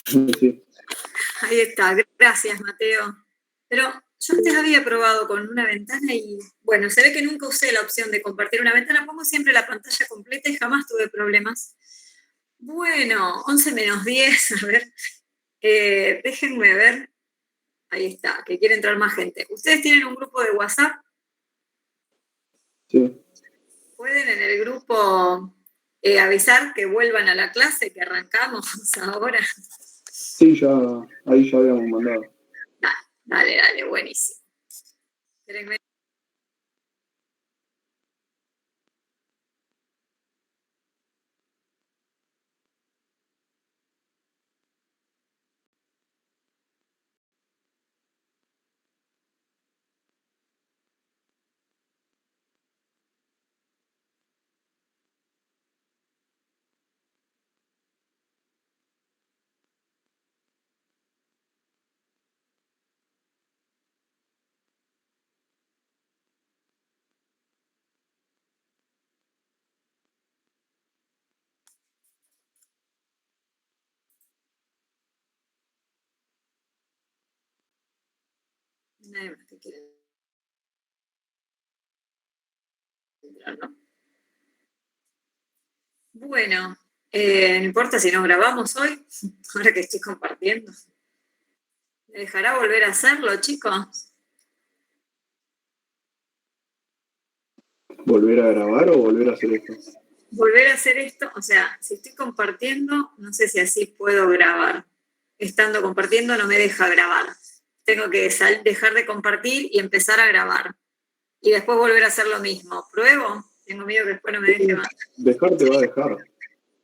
Sí. Ahí está, gracias Mateo. Pero yo antes había probado con una ventana y bueno, se ve que nunca usé la opción de compartir una ventana, pongo siempre la pantalla completa y jamás tuve problemas. Bueno, 11 menos 10, a ver, déjenme ver, ahí está, que quiere entrar más gente. ¿Ustedes tienen un grupo de WhatsApp? Sí, ¿Pueden en el grupo avisar que vuelvan a la clase, que arrancamos ahora? sí, ya, ahí ya habíamos mandado. Dale, dale, dale, buenísimo. Espérenme. Nadie más que quiere entrar, ¿no? Bueno, no importa si no grabamos hoy, ahora que estoy compartiendo. ¿Me dejará volver a hacerlo, chicos? ¿Volver a grabar o volver a hacer esto? Volver a hacer esto, o sea, si estoy compartiendo, no sé si así puedo grabar. Estando compartiendo no me deja grabar. Tengo que dejar de compartir y empezar a grabar. Y después volver a hacer lo mismo. ¿Pruebo? Tengo miedo que después no me deje Sí, más. dejar te va a dejar,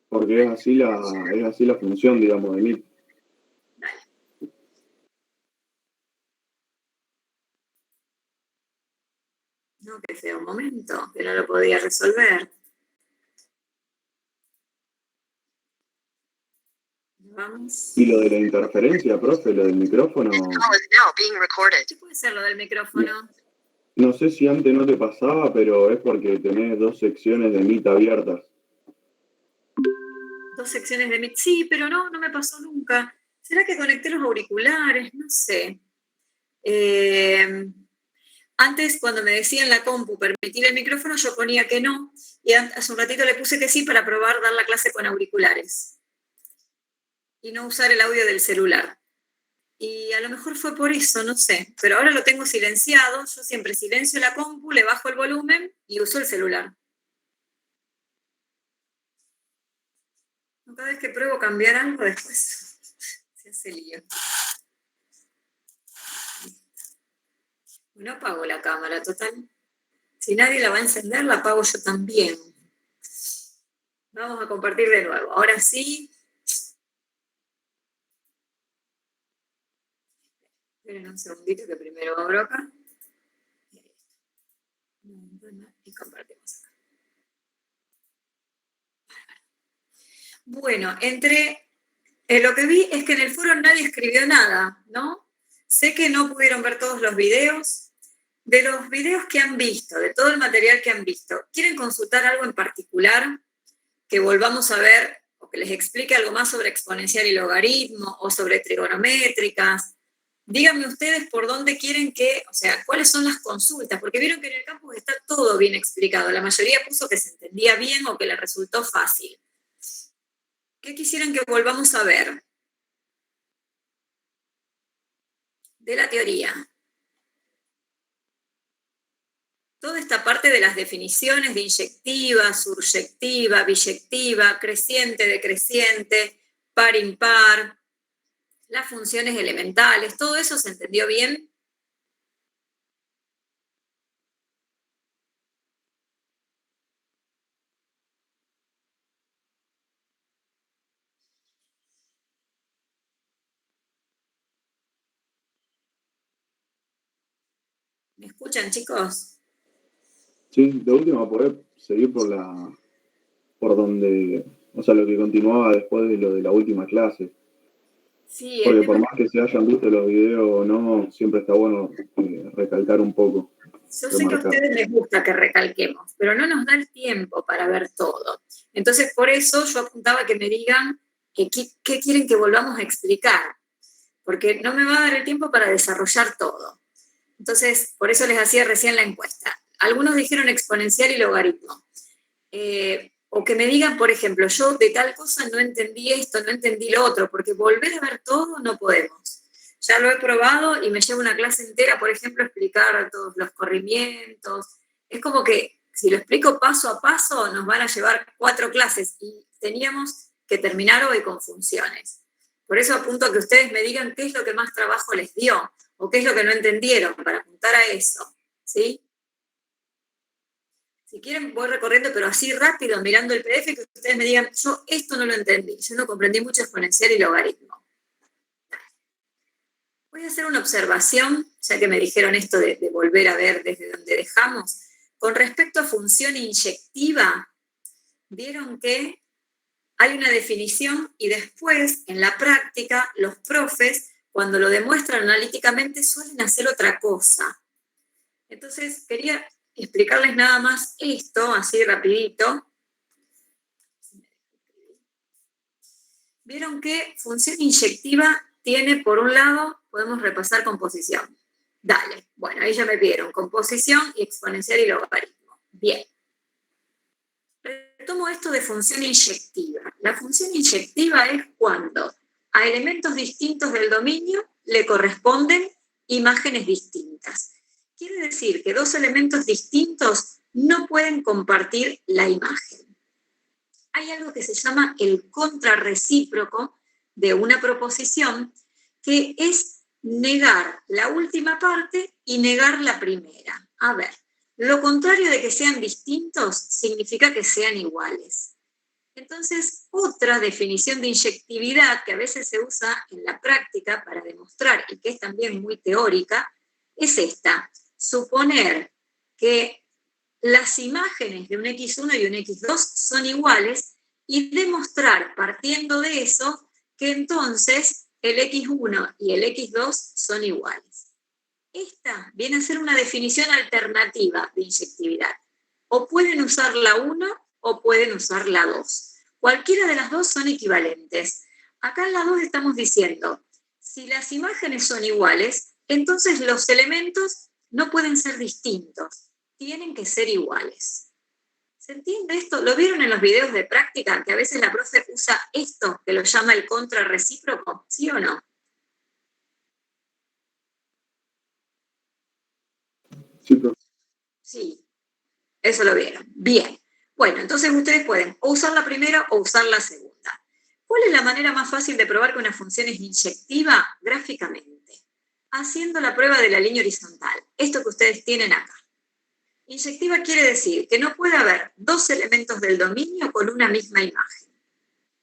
porque es así la función, digamos, de Meet. Dale. No, que sea un momento, que no lo podía resolver. Vamos. Y lo de la interferencia, profe, lo del micrófono, ¿Qué puede ser lo del micrófono? no sé si antes no te pasaba, pero es porque tenés dos secciones de Meet abiertas. Dos secciones de Meet. Sí, pero no me pasó nunca. ¿Será que conecté los auriculares? No sé. Antes, cuando me decían la compu permitir el micrófono, yo ponía que no. Y hace un ratito le puse que sí para probar dar la clase con auriculares. Y no usar el audio del celular. Y a lo mejor fue por eso, no sé. Pero ahora lo tengo silenciado. Yo siempre silencio la compu, le bajo el volumen y uso el celular. Cada vez que pruebo cambiar algo, después se hace lío. No apago la cámara, total. Si nadie la va a encender, la apago yo también. Vamos a compartir de nuevo. Ahora sí. Esperen un segundito que primero abro acá. Y compartimos acá. Bueno, lo que vi es que en el foro nadie escribió nada, ¿no? Sé que no pudieron ver todos los videos. De los videos que han visto, de todo el material que han visto, ¿quieren consultar algo en particular que volvamos a ver o que les explique algo más sobre exponencial y logaritmo o sobre trigonométricas? Díganme ustedes por dónde quieren que, o sea, cuáles son las consultas, porque vieron que en el campus está todo bien explicado. La mayoría puso que se entendía bien o que le resultó fácil. ¿Qué quisieran que volvamos a ver? De la teoría. Toda esta parte de las definiciones de inyectiva, suryectiva, biyectiva, creciente, decreciente, par, impar, las funciones elementales, ¿todo eso se entendió bien? ¿Me escuchan, chicos? Sí, de última poder seguir por donde, o sea, lo que continuaba después de lo de la última clase. Sí, el Porque por tema, más que se hayan visto los videos o no, siempre está bueno recalcar un poco, yo sé que a remarcar. ustedes les gusta que recalquemos, pero no nos da el tiempo para ver todo. Entonces, por eso yo apuntaba que me digan ¿qué quieren que volvamos a explicar? Porque no me va a dar el tiempo para desarrollar todo. Entonces, por eso les hacía recién la encuesta. Algunos dijeron exponencial y logaritmo. O que me digan, por ejemplo, yo de tal cosa no entendí esto, no entendí lo otro, porque volver a ver todo no podemos. Ya lo he probado y me llevo una clase entera, por ejemplo, a explicar todos los corrimientos. Es como que si lo explico paso a paso, nos van a llevar 4 clases y teníamos que terminar hoy con funciones. Por eso apunto a que ustedes me digan qué es lo que más trabajo les dio o qué es lo que no entendieron para apuntar a eso, ¿sí? Si quieren voy recorriendo, pero así rápido, mirando el PDF, que ustedes me digan, yo esto no lo entendí, yo no comprendí mucho exponencial y logaritmo. Voy a hacer una observación, ya que me dijeron esto de volver a ver desde donde dejamos. Con respecto a función inyectiva, vieron que hay una definición y después, en la práctica, los profes, cuando lo demuestran analíticamente, suelen hacer otra cosa. Entonces, quería explicarles nada más esto, así rapidito. Vieron que función inyectiva tiene, por un lado, podemos repasar composición. Dale, bueno, ahí ya me vieron, composición y exponencial y logaritmo. Bien. Retomo esto de función inyectiva. La función inyectiva es cuando a elementos distintos del dominio le corresponden imágenes distintas. Quiere decir que 2 elementos distintos no pueden compartir la imagen. Hay algo que se llama el contrarrecíproco de una proposición, que es negar la última parte y negar la primera. A ver, lo contrario de que sean distintos significa que sean iguales. Entonces, otra definición de inyectividad que a veces se usa en la práctica para demostrar, y que es también muy teórica, es esta: suponer que las imágenes de un X1 y un X2 son iguales y demostrar, partiendo de eso, que entonces el X1 y el X2 son iguales. Esta viene a ser una definición alternativa de inyectividad. O pueden usar la 1 o pueden usar la 2. Cualquiera de las dos son equivalentes. Acá en la 2 estamos diciendo, si las imágenes son iguales, entonces los elementos no pueden ser distintos, tienen que ser iguales. ¿Se entiende esto? ¿Lo vieron en los videos de práctica? Que a veces la profe usa esto, que lo llama el contrarrecíproco, ¿sí o no? Sí, profe. Sí, eso lo vieron. Bien. Bueno, entonces ustedes pueden o usar la primera o usar la segunda. ¿Cuál es la manera más fácil de probar que una función es inyectiva? Gráficamente, haciendo la prueba de la línea horizontal. Esto que ustedes tienen acá. Inyectiva quiere decir que no puede haber 2 elementos del dominio con una misma imagen.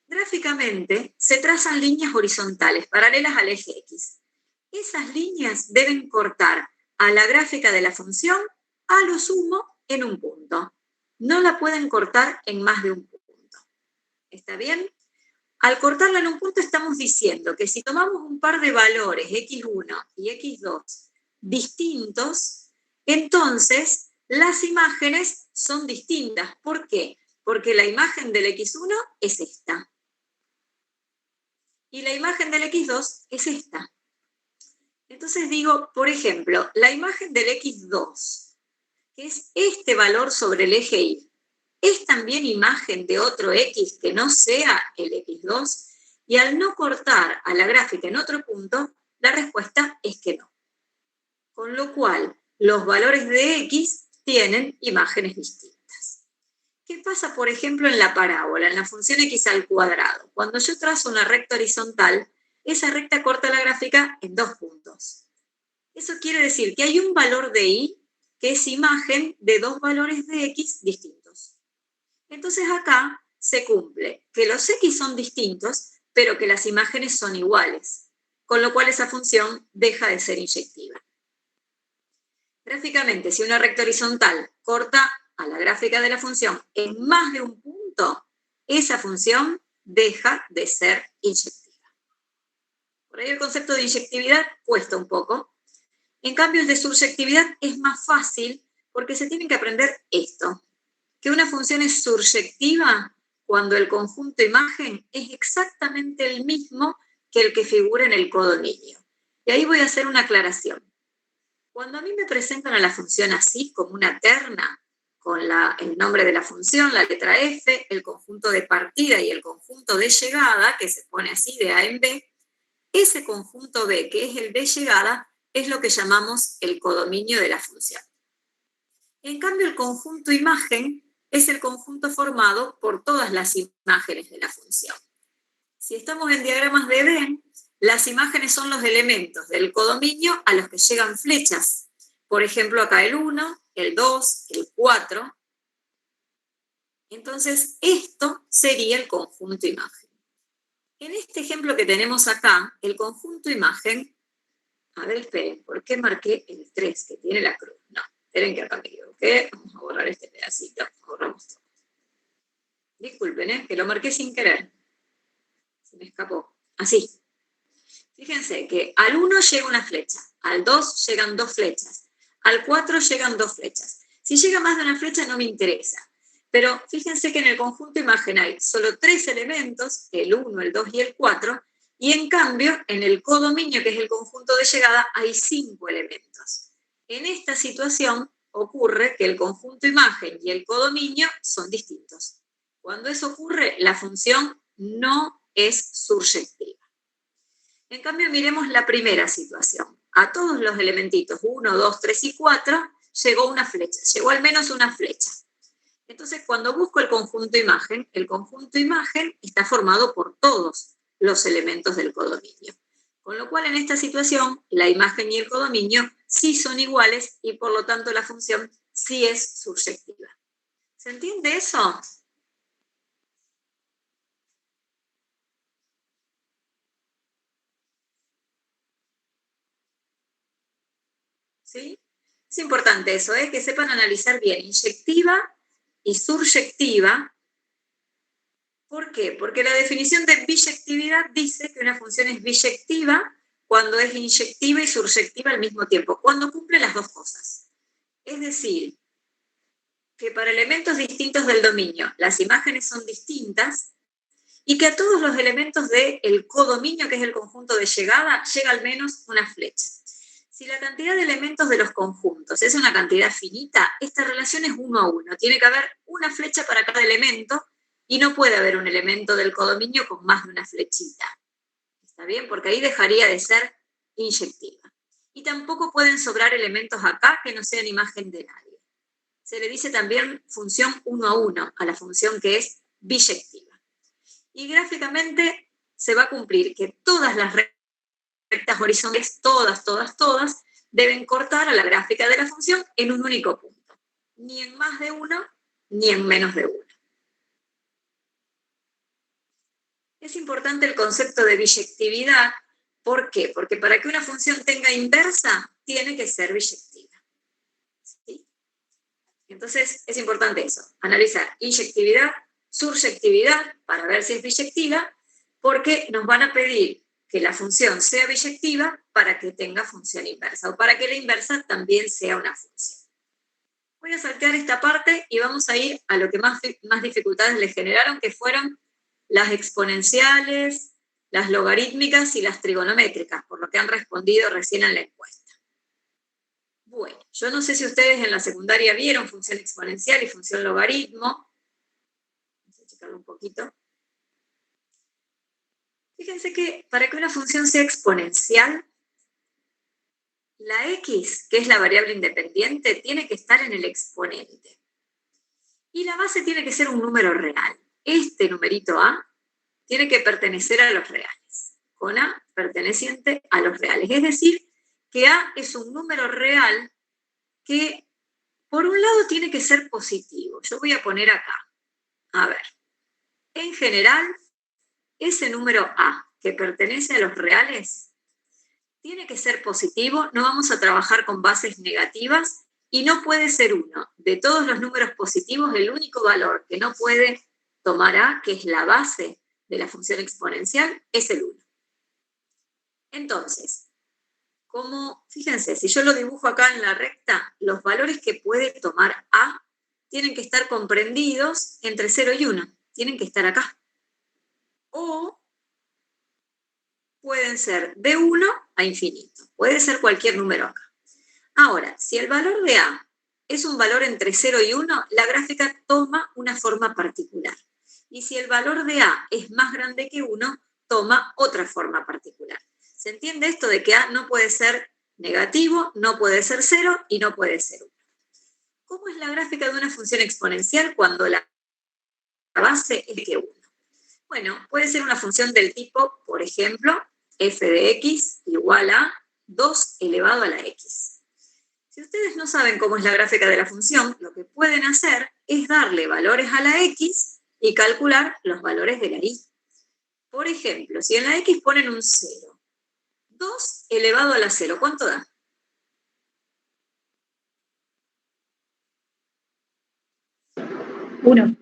Gráficamente se trazan líneas horizontales paralelas al eje X. Esas líneas deben cortar a la gráfica de la función a lo sumo en un punto. No la pueden cortar en más de un punto. ¿Está bien? Al cortarla en un punto estamos diciendo que si tomamos un par de valores X1 y X2 distintos, entonces las imágenes son distintas. ¿Por qué? Porque la imagen del X1 es esta. Y la imagen del X2 es esta. Entonces digo, por ejemplo, la imagen del X2, que es este valor sobre el eje Y, ¿es también imagen de otro X que no sea el X2? Y al no cortar a la gráfica en otro punto, la respuesta es que no. Con lo cual, los valores de X tienen imágenes distintas. ¿Qué pasa, por ejemplo, en la parábola, en la función X al cuadrado? Cuando yo trazo una recta horizontal, esa recta corta la gráfica en 2 puntos. Eso quiere decir que hay un valor de Y que es imagen de 2 valores de X distintos. Entonces acá se cumple que los X son distintos, pero que las imágenes son iguales, con lo cual esa función deja de ser inyectiva. Gráficamente, si una recta horizontal corta a la gráfica de la función en más de un punto, esa función deja de ser inyectiva. Por ahí el concepto de inyectividad cuesta un poco. En cambio, el de surjectividad es más fácil porque se tienen que aprender esto, que una función es surjectiva cuando el conjunto imagen es exactamente el mismo que el que figura en el codominio. Y ahí voy a hacer una aclaración. Cuando a mí me presentan a la función así, como una terna, con el nombre de la función, la letra F, el conjunto de partida y el conjunto de llegada, que se pone así de A en B, ese conjunto B, que es el de llegada, es lo que llamamos el codominio de la función. En cambio, el conjunto imagen es el conjunto formado por todas las imágenes de la función. Si estamos en diagramas de Venn, las imágenes son los elementos del codominio a los que llegan flechas. Por ejemplo, acá el 1, el 2, el 4. Entonces, esto sería el conjunto imagen. En este ejemplo que tenemos acá, el conjunto imagen, a ver, esperen, ¿por qué marqué el 3 que tiene la cruz? No, esperen que acá me equivoqué, vamos a borrar este pedacito, borramos todo. Disculpen, que lo marqué sin querer. Se me escapó. Así. Fíjense que al 1 llega una flecha, al 2 llegan 2 flechas, al 4 llegan 2 flechas. Si llega más de una flecha no me interesa. Pero fíjense que en el conjunto imagen hay solo 3 elementos, el 1, el 2 y el 4, y en cambio en el codominio, que es el conjunto de llegada, hay 5 elementos. En esta situación ocurre que el conjunto imagen y el codominio son distintos. Cuando eso ocurre, la función no es surjectiva. En cambio, miremos la primera situación. A todos los elementitos 1, 2, 3 y 4 llegó una flecha, llegó al menos una flecha. Entonces, cuando busco el conjunto imagen está formado por todos los elementos del codominio. Con lo cual, en esta situación, la imagen y el codominio sí son iguales y, por lo tanto, la función sí es surjectiva. ¿Se entiende eso? ¿Sí? Es importante eso, que sepan analizar bien inyectiva y surjectiva. ¿Por qué? Porque la definición de biyectividad dice que una función es biyectiva cuando es inyectiva y surjectiva al mismo tiempo, cuando cumple las dos cosas. Es decir, que para elementos distintos del dominio las imágenes son distintas y que a todos los elementos del codominio, que es el conjunto de llegada, llega al menos una flecha. Si la cantidad de elementos de los conjuntos es una cantidad finita, esta relación es 1 a 1. Tiene que haber una flecha para cada elemento y no puede haber un elemento del codominio con más de una flechita. ¿Está bien? Porque ahí dejaría de ser inyectiva. Y tampoco pueden sobrar elementos acá que no sean imagen de nadie. Se le dice también función 1 a 1 a la función que es biyectiva. Y gráficamente se va a cumplir que todas las rectas horizontales, todas, deben cortar a la gráfica de la función en un único punto. Ni en más de uno, ni en menos de uno. Es importante el concepto de biyectividad. ¿Por qué? Porque para que una función tenga inversa, tiene que ser biyectiva. ¿Sí? Entonces, es importante eso, analizar inyectividad, surjectividad, para ver si es biyectiva, porque nos van a pedir que la función sea biyectiva para que tenga función inversa, o para que la inversa también sea una función. Voy a saltear esta parte y vamos a ir a lo que más dificultades le generaron, que fueron las exponenciales, las logarítmicas y las trigonométricas, por lo que han respondido recién en la encuesta. Bueno, yo no sé si ustedes en la secundaria vieron función exponencial y función logaritmo. Vamos a checarlo un poquito. Fíjense que para que una función sea exponencial, la x, que es la variable independiente, tiene que estar en el exponente. Y la base tiene que ser un número real. Este numerito a tiene que pertenecer a los reales, con a perteneciente a los reales. Es decir, que a es un número real que, por un lado, tiene que ser positivo. Yo voy a poner acá. A ver, en general, ese número a que pertenece a los reales tiene que ser positivo, no vamos a trabajar con bases negativas y no puede ser 1. De todos los números positivos, el único valor que no puede tomar a, que es la base de la función exponencial, es el 1. Entonces, fíjense, si yo lo dibujo acá en la recta, los valores que puede tomar a tienen que estar comprendidos entre 0 y 1. tienen que estar acá. O pueden ser de 1 a infinito. Puede ser cualquier número acá. Ahora, si el valor de A es un valor entre 0 y 1, la gráfica toma una forma particular. Y si el valor de A es más grande que 1, toma otra forma particular. ¿Se entiende esto de que A no puede ser negativo, no puede ser 0 y no puede ser 1? ¿Cómo es la gráfica de una función exponencial cuando la base es que 1? Bueno, puede ser una función del tipo, por ejemplo, f de x igual a 2 elevado a la x. Si ustedes no saben cómo es la gráfica de la función, lo que pueden hacer es darle valores a la x y calcular los valores de la y. Por ejemplo, si en la x ponen un 0, 2 elevado a la 0, ¿cuánto da? 1.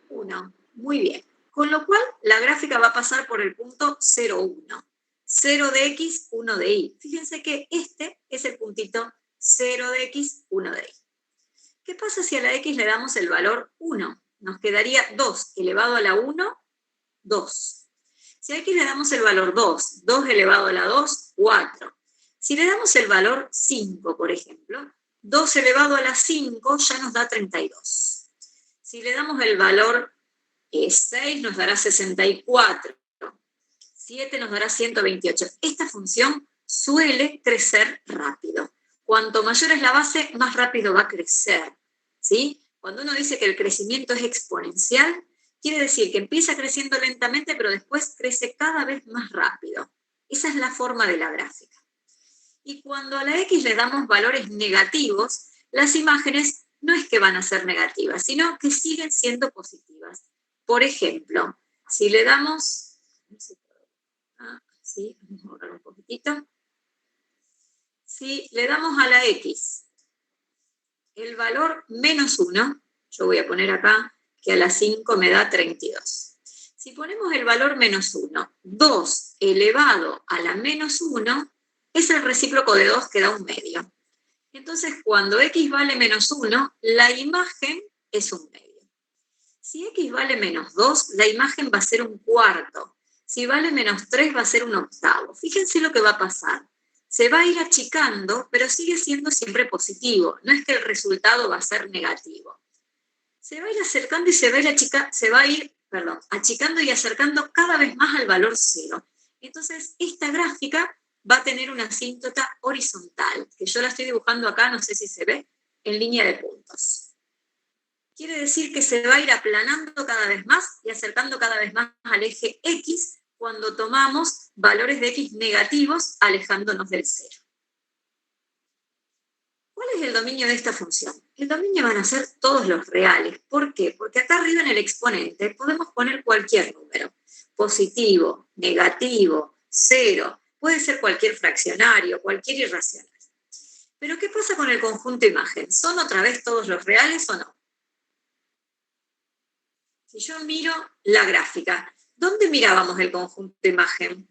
1. Muy bien. Con lo cual, la gráfica va a pasar por el punto 0, 1. 0 de x, 1 de y. Fíjense que este es el puntito 0 de x, 1 de y. ¿Qué pasa si a la x le damos el valor 1? Nos quedaría 2 elevado a la 1, 2. Si a x le damos el valor 2, 2 elevado a la 2, 4. Si le damos el valor 5, por ejemplo, 2 elevado a la 5 ya nos da 32. Si le damos el valor 6 nos dará 64. 7 nos dará 128. Esta función suele crecer rápido. Cuanto mayor es la base, más rápido va a crecer, ¿sí? Cuando uno dice que el crecimiento es exponencial, quiere decir que empieza creciendo lentamente, pero después crece cada vez más rápido. Esa es la forma de la gráfica. Y cuando a la x le damos valores negativos, las imágenes no es que van a ser negativas, sino que siguen siendo positivas. Por ejemplo, si le damos... Sí, vamos a borrar un poquitito. Si le damos a la x el valor menos 1, yo voy a poner acá que a la 5 me da 32. Si ponemos el valor menos 1, 2 elevado a la menos 1, es el recíproco de 2 que da un medio. Entonces, cuando x vale menos 1, la imagen es un medio. Si x vale menos 2, la imagen va a ser un cuarto. Si vale menos 3, va a ser un octavo. Fíjense lo que va a pasar. Se va a ir achicando, pero sigue siendo siempre positivo. No es que el resultado va a ser negativo. Se va a ir acercando y se va a ir achicando y acercando cada vez más al valor 0. Entonces, esta gráfica va a tener una asíntota horizontal, que yo la estoy dibujando acá, no sé si se ve, en línea de puntos. Quiere decir que se va a ir aplanando cada vez más y acercando cada vez más al eje X cuando tomamos valores de X negativos alejándonos del 0. ¿Cuál es el dominio de esta función? El dominio van a ser todos los reales. ¿Por qué? Porque acá arriba en el exponente podemos poner cualquier número. Positivo, negativo, 0. Puede ser cualquier fraccionario, cualquier irracional. Pero ¿qué pasa con el conjunto imagen? ¿Son otra vez todos los reales o no? Si yo miro la gráfica, ¿dónde mirábamos el conjunto imagen?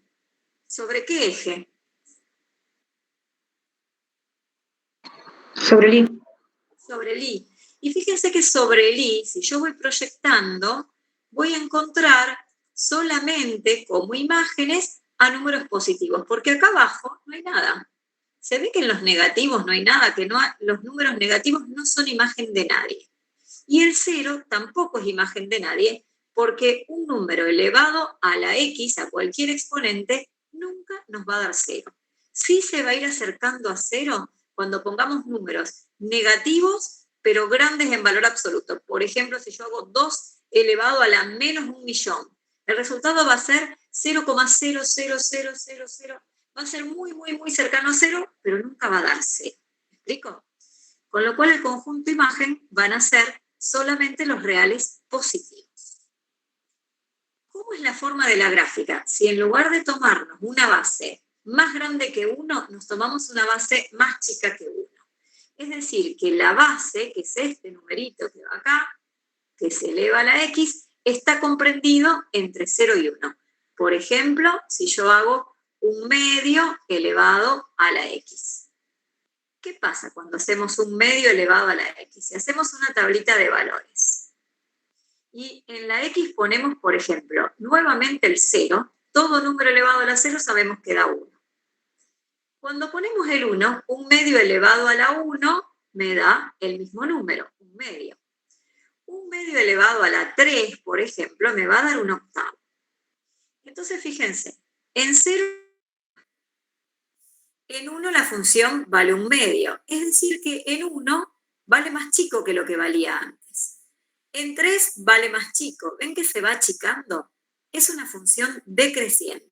¿Sobre qué eje? Sobre el i. Sobre el i. Y fíjense que sobre el i, si yo voy proyectando, voy a encontrar solamente como imágenes a números positivos, porque acá abajo no hay nada. Se ve que en los negativos no hay nada, que los números negativos no son imagen de nadie. Y el 0 tampoco es imagen de nadie, porque un número elevado a la x, a cualquier exponente, nunca nos va a dar 0. Sí se va a ir acercando a 0 cuando pongamos números negativos, pero grandes en valor absoluto. Por ejemplo, si yo hago 2 elevado a la menos 1.000.000, el resultado va a ser 0,00000. Va a ser muy, muy, muy cercano a 0, pero nunca va a dar 0. ¿Me explico? Con lo cual el conjunto imagen van a ser solamente los reales positivos. ¿Cómo es la forma de la gráfica? Si en lugar de tomarnos una base más grande que 1, nos tomamos una base más chica que 1. Es decir, que la base, que es este numerito que va acá, que se eleva a la x, está comprendido entre 0 y 1. Por ejemplo, si yo hago un medio elevado a la x. ¿Qué pasa cuando hacemos un medio elevado a la x? Si hacemos una tablita de valores. Y en la X ponemos, por ejemplo, nuevamente el 0. Todo número elevado a la 0 sabemos que da 1. Cuando ponemos el 1, un medio elevado a la 1 me da el mismo número, un medio. Un medio elevado a la 3, por ejemplo, me va a dar un octavo. Entonces, fíjense, en 0, en 1 la función vale un medio. Es decir, que en 1 vale más chico que lo que valía antes. En 3 vale más chico. ¿Ven que se va achicando? Es una función decreciente.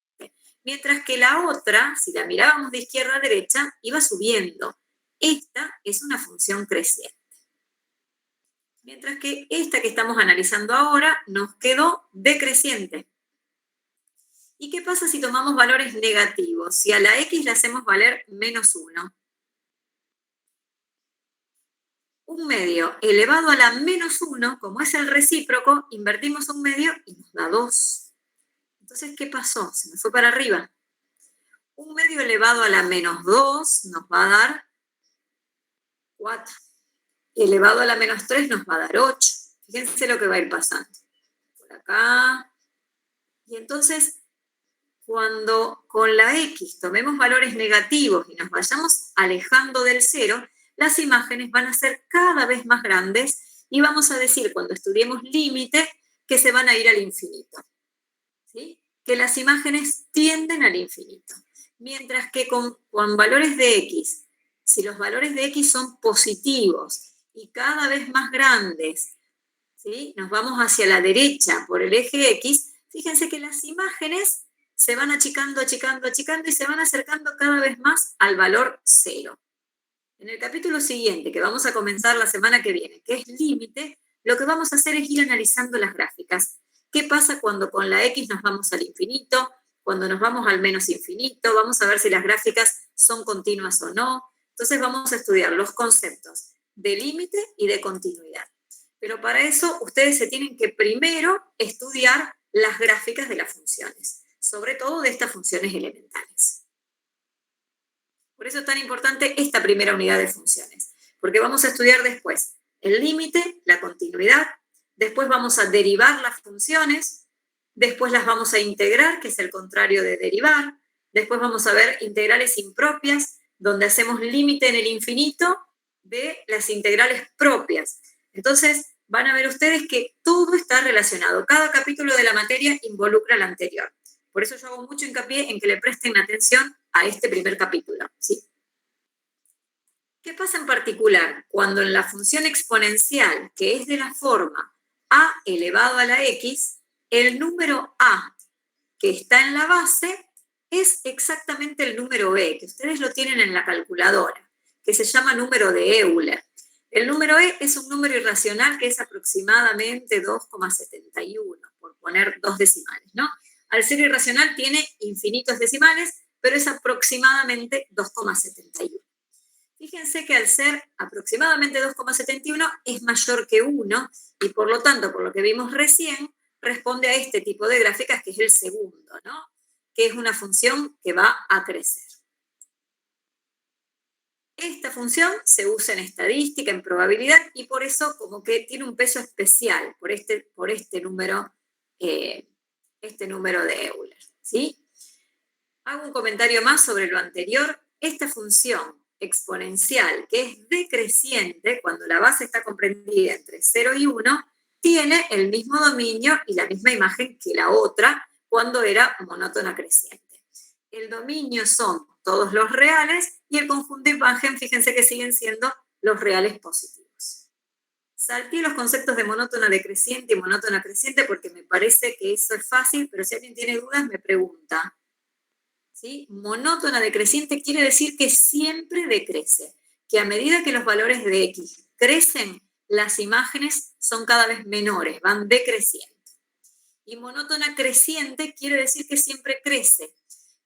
Mientras que la otra, si la mirábamos de izquierda a derecha, iba subiendo. Esta es una función creciente. Mientras que esta que estamos analizando ahora nos quedó decreciente. ¿Y qué pasa si tomamos valores negativos? Si a la X le hacemos valer menos 1. Un medio elevado a la menos 1, como es el recíproco, invertimos un medio y nos da 2. Entonces, ¿qué pasó? Se me fue para arriba. Un medio elevado a la menos 2 nos va a dar 4. Elevado a la menos 3 nos va a dar 8. Fíjense lo que va a ir pasando. Por acá. Y entonces, cuando con la X tomemos valores negativos y nos vayamos alejando del 0, las imágenes van a ser cada vez más grandes y vamos a decir, cuando estudiemos límite, que se van a ir al infinito. ¿Sí? Que las imágenes tienden al infinito. Mientras que con valores de X, si los valores de X son positivos y cada vez más grandes, ¿sí? Nos vamos hacia la derecha por el eje X, fíjense que las imágenes se van achicando, achicando, achicando y se van acercando cada vez más al valor 0. En el capítulo siguiente, que vamos a comenzar la semana que viene, que es límite, lo que vamos a hacer es ir analizando las gráficas. ¿Qué pasa cuando con la X nos vamos al infinito? Cuando nos vamos al menos infinito, vamos a ver si las gráficas son continuas o no. Entonces vamos a estudiar los conceptos de límite y de continuidad. Pero para eso ustedes se tienen que primero estudiar las gráficas de las funciones, sobre todo de estas funciones elementales. Por eso es tan importante esta primera unidad de funciones, porque vamos a estudiar después el límite, la continuidad, después vamos a derivar las funciones, después las vamos a integrar, que es el contrario de derivar, después vamos a ver integrales impropias, donde hacemos límite en el infinito de las integrales propias. Entonces, van a ver ustedes que todo está relacionado. Cada capítulo de la materia involucra al anterior. Por eso yo hago mucho hincapié en que le presten atención a este primer capítulo. ¿Sí? ¿Qué pasa en particular cuando en la función exponencial, que es de la forma a elevado a la x, el número a que está en la base es exactamente el número e, que ustedes lo tienen en la calculadora, que se llama número de Euler? El número e es un número irracional que es aproximadamente 2,71, por poner 2 decimales, ¿no? Al ser irracional tiene infinitos decimales, pero es aproximadamente 2,71. Fíjense que al ser aproximadamente 2,71 es mayor que 1 y por lo tanto, por lo que vimos recién, responde a este tipo de gráficas que es el segundo, ¿no? Que es una función que va a crecer. Esta función se usa en estadística, en probabilidad, y por eso como que tiene un peso especial por este número de Euler, ¿sí? Hago un comentario más sobre lo anterior. Esta función exponencial, que es decreciente, cuando la base está comprendida entre 0 y 1, tiene el mismo dominio y la misma imagen que la otra cuando era monótona creciente. El dominio son todos los reales y el conjunto de imagen, fíjense que siguen siendo los reales positivos. Salté los conceptos de monótona decreciente y monótona creciente porque me parece que eso es fácil, pero si alguien tiene dudas me pregunta. ¿Sí? Monótona decreciente quiere decir que siempre decrece, que a medida que los valores de X crecen, las imágenes son cada vez menores, van decreciendo. Y monótona creciente quiere decir que siempre crece,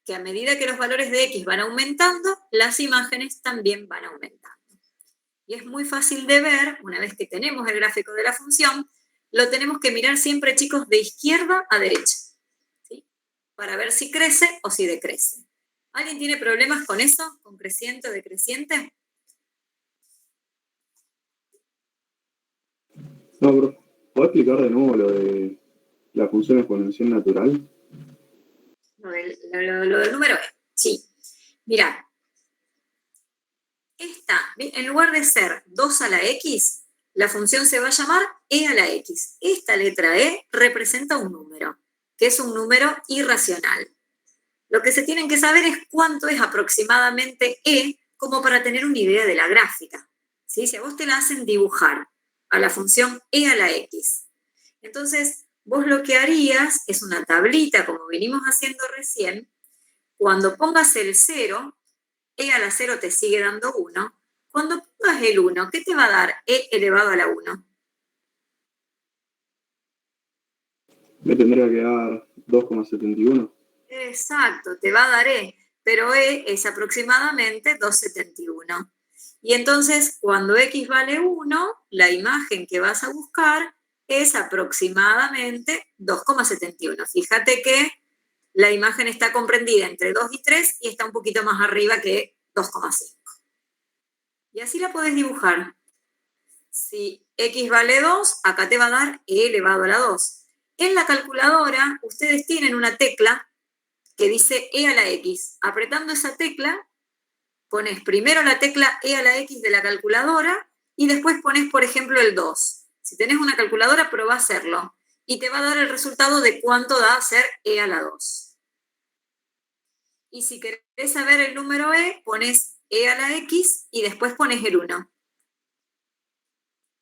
que a medida que los valores de X van aumentando, las imágenes también van aumentando. Y es muy fácil de ver, una vez que tenemos el gráfico de la función, lo tenemos que mirar siempre, chicos, de izquierda a derecha, ¿sí? Para ver si crece o si decrece. ¿Alguien tiene problemas con eso? ¿Con creciente o decreciente? No, bro. ¿Podés explicar de nuevo lo de la función exponencial natural? Lo del número E, sí. Mirá, esta, en lugar de ser 2 a la X, la función se va a llamar e a la X. Esta letra E representa un número, que es un número irracional. Lo que se tienen que saber es cuánto es aproximadamente E, como para tener una idea de la gráfica. ¿Sí? Si a vos te la hacen dibujar a la función e a la X, entonces vos lo que harías es una tablita, como venimos haciendo recién. Cuando pongas el 0, e a la 0 te sigue dando 1. Cuando pongas el 1, ¿qué te va a dar e elevado a la 1? Me tendría que dar 2,71. Exacto, te va a dar e, pero e es aproximadamente 2,71. Y entonces, cuando x vale 1, la imagen que vas a buscar es aproximadamente 2,71. Fíjate que la imagen está comprendida entre 2 y 3 y está un poquito más arriba que 2,5. Y así la podés dibujar. Si x vale 2, acá te va a dar e elevado a la 2. En la calculadora, ustedes tienen una tecla que dice e a la x. Apretando esa tecla, pones primero la tecla e a la x de la calculadora y después pones, por ejemplo, el 2. Si tenés una calculadora, probá a hacerlo. Y te va a dar el resultado de cuánto da a ser e a la 2. Y si querés saber el número e, pones e a la x y después pones el 1.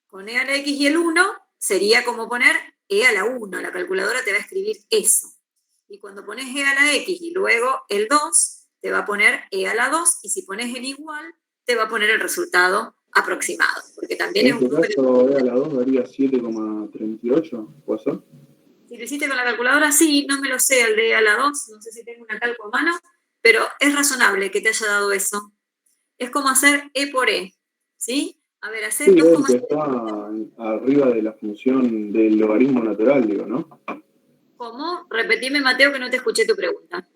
Con e a la x y el 1 sería como poner e a la 1. La calculadora te va a escribir eso. Y cuando pones e a la x y luego el 2, te va a poner e a la 2, y si pones el igual, te va a poner el resultado aproximado, porque también es En un este número. caso, e a la 2 daría 7,38, ¿puede ser? Si lo hiciste con la calculadora, sí, no me lo sé el de e a la 2, no sé si tengo una calco a mano, pero es razonable que te haya dado eso. Es como hacer e por e, ¿sí? A ver, hacer Sí, es el que 2,7. está arriba de la función del logaritmo natural, digo, ¿no? ¿Cómo? Repetime, Mateo, que no te escuché tu pregunta.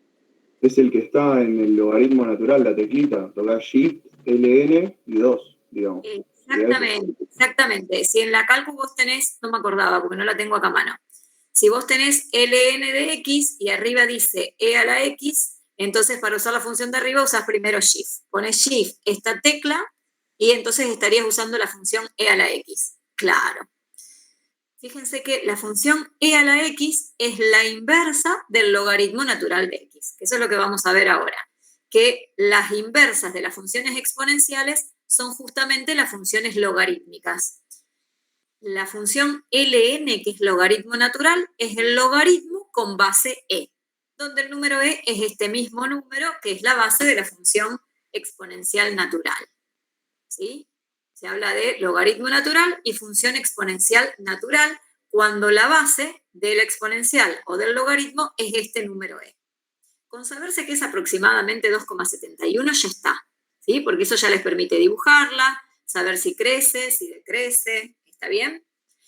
Es el que está en el logaritmo natural, la teclita. Tocar Shift, LN y 2, digamos. Exactamente, exactamente. Si en la calcu vos tenés, no me acordaba porque no la tengo acá a mano. Si vos tenés ln de x y arriba dice e a la x, entonces para usar la función de arriba usás primero shift. Pones shift, esta tecla, y entonces estarías usando la función e a la x. Claro. Fíjense que la función e a la x es la inversa del logaritmo natural de x, que eso es lo que vamos a ver ahora, que las inversas de las funciones exponenciales son justamente las funciones logarítmicas. La función ln, que es logaritmo natural, es el logaritmo con base e, donde el número e es este mismo número que es la base de la función exponencial natural. ¿Sí? Se habla de logaritmo natural y función exponencial natural cuando la base del exponencial o del logaritmo es este número e. Con saberse que es aproximadamente 2,71 ya está, ¿sí? Porque eso ya les permite dibujarla, saber si crece, si decrece, ¿está bien?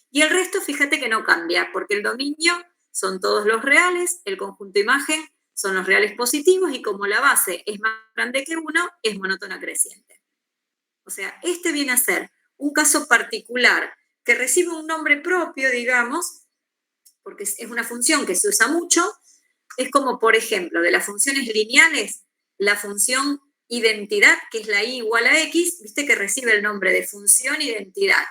Y el resto, fíjate que no cambia, porque el dominio son todos los reales, el conjunto imagen son los reales positivos, y como la base es más grande que 1, es monótona creciente. O sea, este viene a ser un caso particular que recibe un nombre propio, digamos, porque es una función que se usa mucho. Es como, por ejemplo, de las funciones lineales, la función identidad, que es la y igual a x, viste que recibe el nombre de función identidad.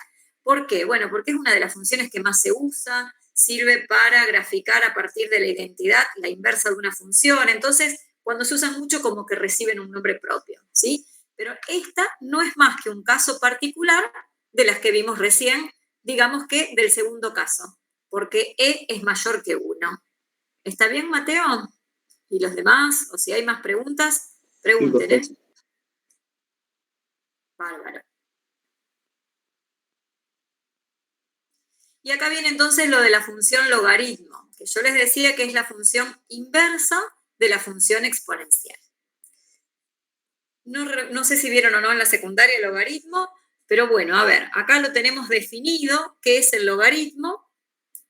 ¿Por qué? Bueno, porque es una de las funciones que más se usa, sirve para graficar a partir de la identidad la inversa de una función. Entonces, cuando se usan mucho, como que reciben un nombre propio, ¿sí? Pero esta no es más que un caso particular de las que vimos recién, digamos que del segundo caso, porque e es mayor que 1. ¿Está bien, Mateo? ¿Y los demás? O si hay más preguntas, Sí, pregunten, ¿eh? perfecto. Bárbaro. Y acá viene entonces lo de la función logaritmo, que yo les decía que es la función inversa de la función exponencial. No sé si vieron o no en la secundaria el logaritmo, pero bueno, a ver, acá lo tenemos definido, qué es el logaritmo,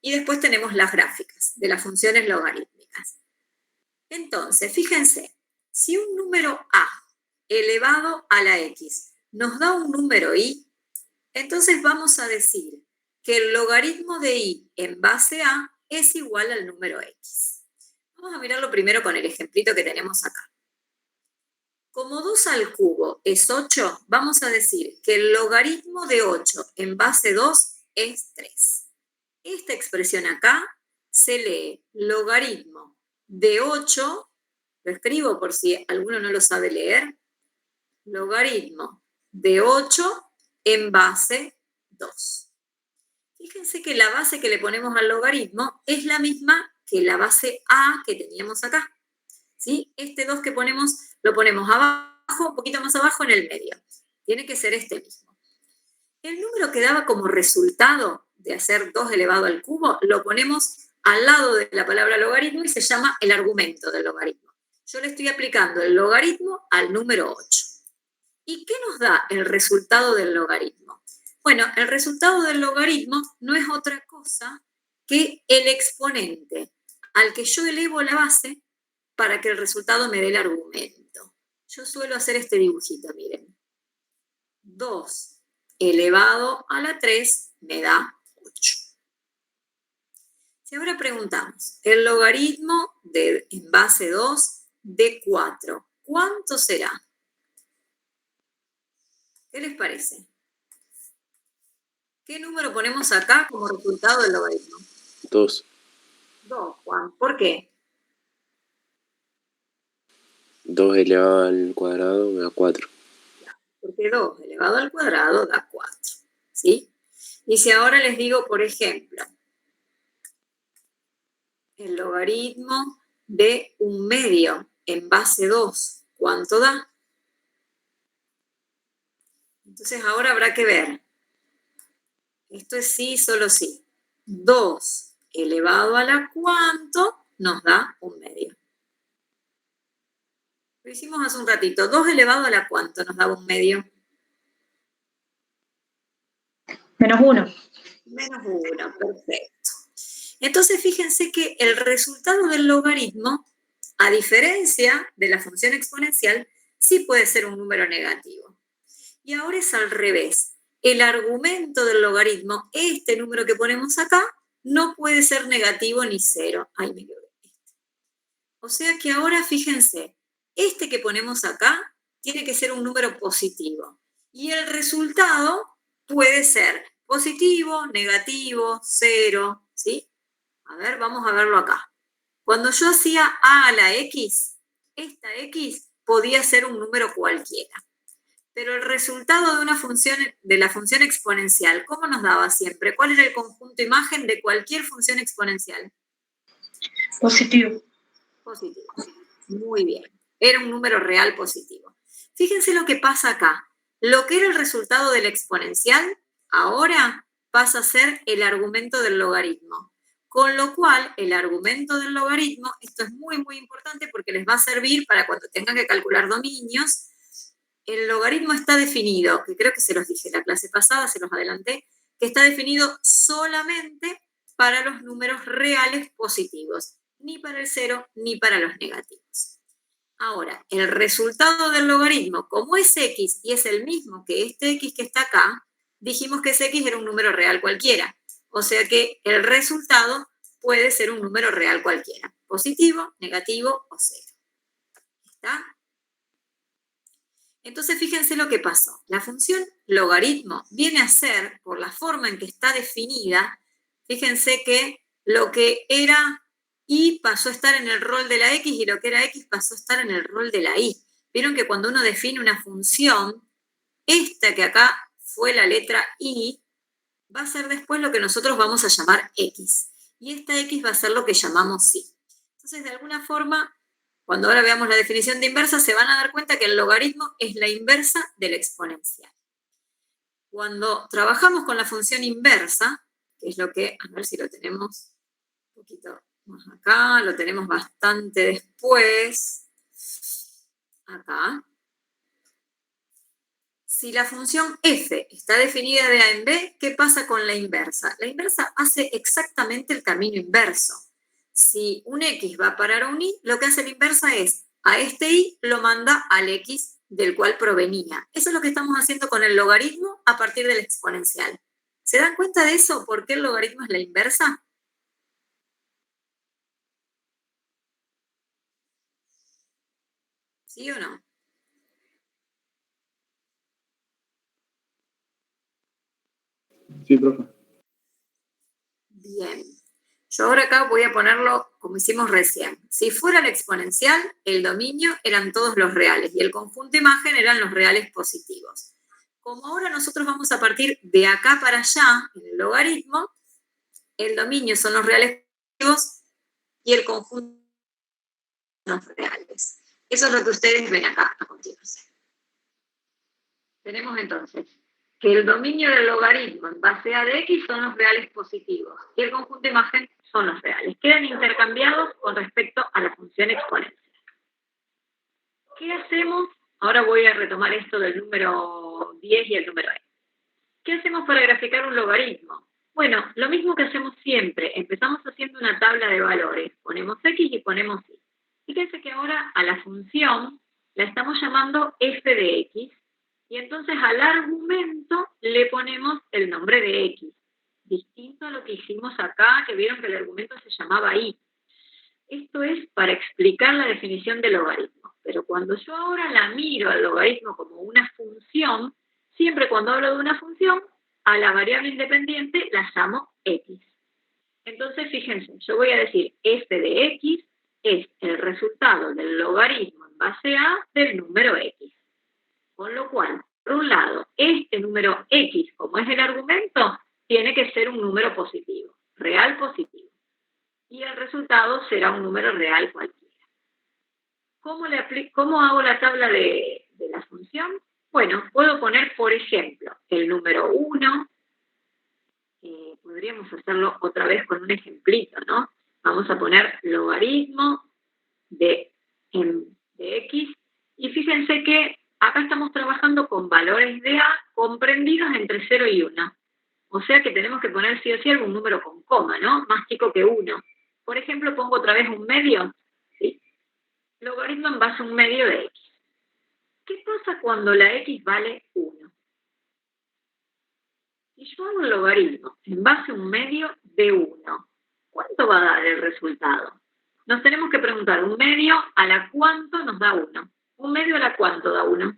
y después tenemos las gráficas de las funciones logarítmicas. Entonces, fíjense, si un número a elevado a la x nos da un número y, entonces vamos a decir que el logaritmo de y en base a es igual al número x. Vamos a mirarlo primero con el ejemplito que tenemos acá. Como 2 al cubo es 8, vamos a decir que el logaritmo de 8 en base 2 es 3. Esta expresión acá se lee logaritmo de 8, lo escribo por si alguno no lo sabe leer, logaritmo de 8 en base 2. Fíjense que la base que le ponemos al logaritmo es la misma que la base a que teníamos acá. ¿Sí? Este 2 que ponemos, lo ponemos abajo, un poquito más abajo en el medio. Tiene que ser este mismo. El número que daba como resultado de hacer 2 elevado al cubo, lo ponemos al lado de la palabra logaritmo y se llama el argumento del logaritmo. Yo le estoy aplicando el logaritmo al número 8. ¿Y qué nos da el resultado del logaritmo? Bueno, el resultado del logaritmo no es otra cosa que el exponente al que yo elevo la base para que el resultado me dé el argumento. Yo suelo hacer este dibujito, miren. 2 elevado a la 3 me da 8. Si ahora preguntamos, el logaritmo en base 2 de 4, ¿cuánto será? ¿Qué les parece? ¿Qué número ponemos acá como resultado del logaritmo? 2. 2, Juan. ¿Por qué? 2 elevado al cuadrado me da 4. Porque 2 elevado al cuadrado da 4. ¿Sí? Y si ahora les digo, por ejemplo, el logaritmo de 1/2 en base 2, ¿cuánto da? Entonces ahora habrá que ver. Esto es sí, solo sí. 2 elevado a la cuánto nos da 1/2. Lo hicimos hace un ratito. 2 elevado a la cuánto nos da 1/2. -1. -1, perfecto. Entonces fíjense que el resultado del logaritmo, a diferencia de la función exponencial, sí puede ser un número negativo. Y ahora es al revés. El argumento del logaritmo, este número que ponemos acá, no puede ser negativo ni 0. Ahí me quedé. O sea que ahora fíjense, este que ponemos acá tiene que ser un número positivo. Y el resultado puede ser positivo, negativo, 0, ¿sí? A ver, vamos a verlo acá. Cuando yo hacía a la x, esta x podía ser un número cualquiera. Pero el resultado de una función, de la función exponencial, ¿cómo nos daba siempre? ¿Cuál era el conjunto imagen de cualquier función exponencial? Positivo. Positivo. Muy bien. Era un número real positivo. Fíjense lo que pasa acá. Lo que era el resultado del exponencial, ahora pasa a ser el argumento del logaritmo. Con lo cual, el argumento del logaritmo, esto es muy, muy importante porque les va a servir para cuando tengan que calcular dominios. El logaritmo está definido, que creo que se los dije en la clase pasada, se los adelanté, que está definido solamente para los números reales positivos, ni para el 0 ni para los negativos. Ahora, el resultado del logaritmo, como es x y es el mismo que este x que está acá, dijimos que ese x era un número real cualquiera. O sea que el resultado puede ser un número real cualquiera, positivo, negativo o 0. ¿Está? Entonces, fíjense lo que pasó. La función logaritmo viene a ser, por la forma en que está definida, fíjense que lo que era y pasó a estar en el rol de la x y lo que era x pasó a estar en el rol de la y. Vieron que cuando uno define una función, esta que acá fue la letra y, va a ser después lo que nosotros vamos a llamar x. Y esta x va a ser lo que llamamos y. Entonces, de alguna forma, cuando ahora veamos la definición de inversa, se van a dar cuenta que el logaritmo es la inversa del exponencial. Cuando trabajamos con la función inversa, que es lo que, a ver si lo tenemos un poquito más acá, lo tenemos bastante después, acá. Si la función f está definida de a en b, ¿qué pasa con la inversa? La inversa hace exactamente el camino inverso. Si un x va a parar a un y, lo que hace la inversa es, a este y lo manda al x del cual provenía. Eso es lo que estamos haciendo con el logaritmo a partir del exponencial. ¿Se dan cuenta de eso? ¿Por qué el logaritmo es la inversa? ¿Sí o no? Sí, profe. Bien. Yo ahora acá voy a ponerlo como hicimos recién. Si fuera la exponencial, el dominio eran todos los reales y el conjunto imagen eran los reales positivos. Como ahora nosotros vamos a partir de acá para allá, en el logaritmo, el dominio son los reales positivos y el conjunto son los reales. Eso es lo que ustedes ven acá a continuación. Tenemos entonces que el dominio del logaritmo en base a de x son los reales positivos y el conjunto de imagen son los reales. Quedan intercambiados con respecto a la función exponencial. ¿Qué hacemos? Ahora voy a retomar esto del número 10 y el número n. ¿Qué hacemos para graficar un logaritmo? Bueno, lo mismo que hacemos siempre. Empezamos haciendo una tabla de valores. Ponemos x y ponemos y. Fíjense que ahora a la función la estamos llamando f de x. Y entonces al argumento le ponemos el nombre de x, distinto a lo que hicimos acá, que vieron que el argumento se llamaba y. Esto es para explicar la definición de logaritmo. Pero cuando yo ahora la miro al logaritmo como una función, siempre cuando hablo de una función, a la variable independiente la llamo x. Entonces, fíjense, yo voy a decir f de x es el resultado del logaritmo en base a del número x. Con lo cual, por un lado, este número x, como es el argumento, tiene que ser un número positivo, real positivo. Y el resultado será un número real cualquiera. ¿Cómo hago la tabla de la función? Bueno, puedo poner, por ejemplo, el número 1. Podríamos hacerlo otra vez con un ejemplito, ¿no? Vamos a poner logaritmo de x. Y fíjense que acá estamos trabajando con valores de a comprendidos entre 0 y 1. O sea que tenemos que poner sí o sí algún número con coma, ¿no? Más chico que 1. Por ejemplo, pongo otra vez un medio. ¿Sí? Logaritmo en base a un medio de x. ¿Qué pasa cuando la x vale 1? Si yo hago un logaritmo en base a un medio de 1, ¿cuánto va a dar el resultado? Nos tenemos que preguntar, ¿un medio a la cuánto nos da 1? ¿Un medio a la cuánto da 1?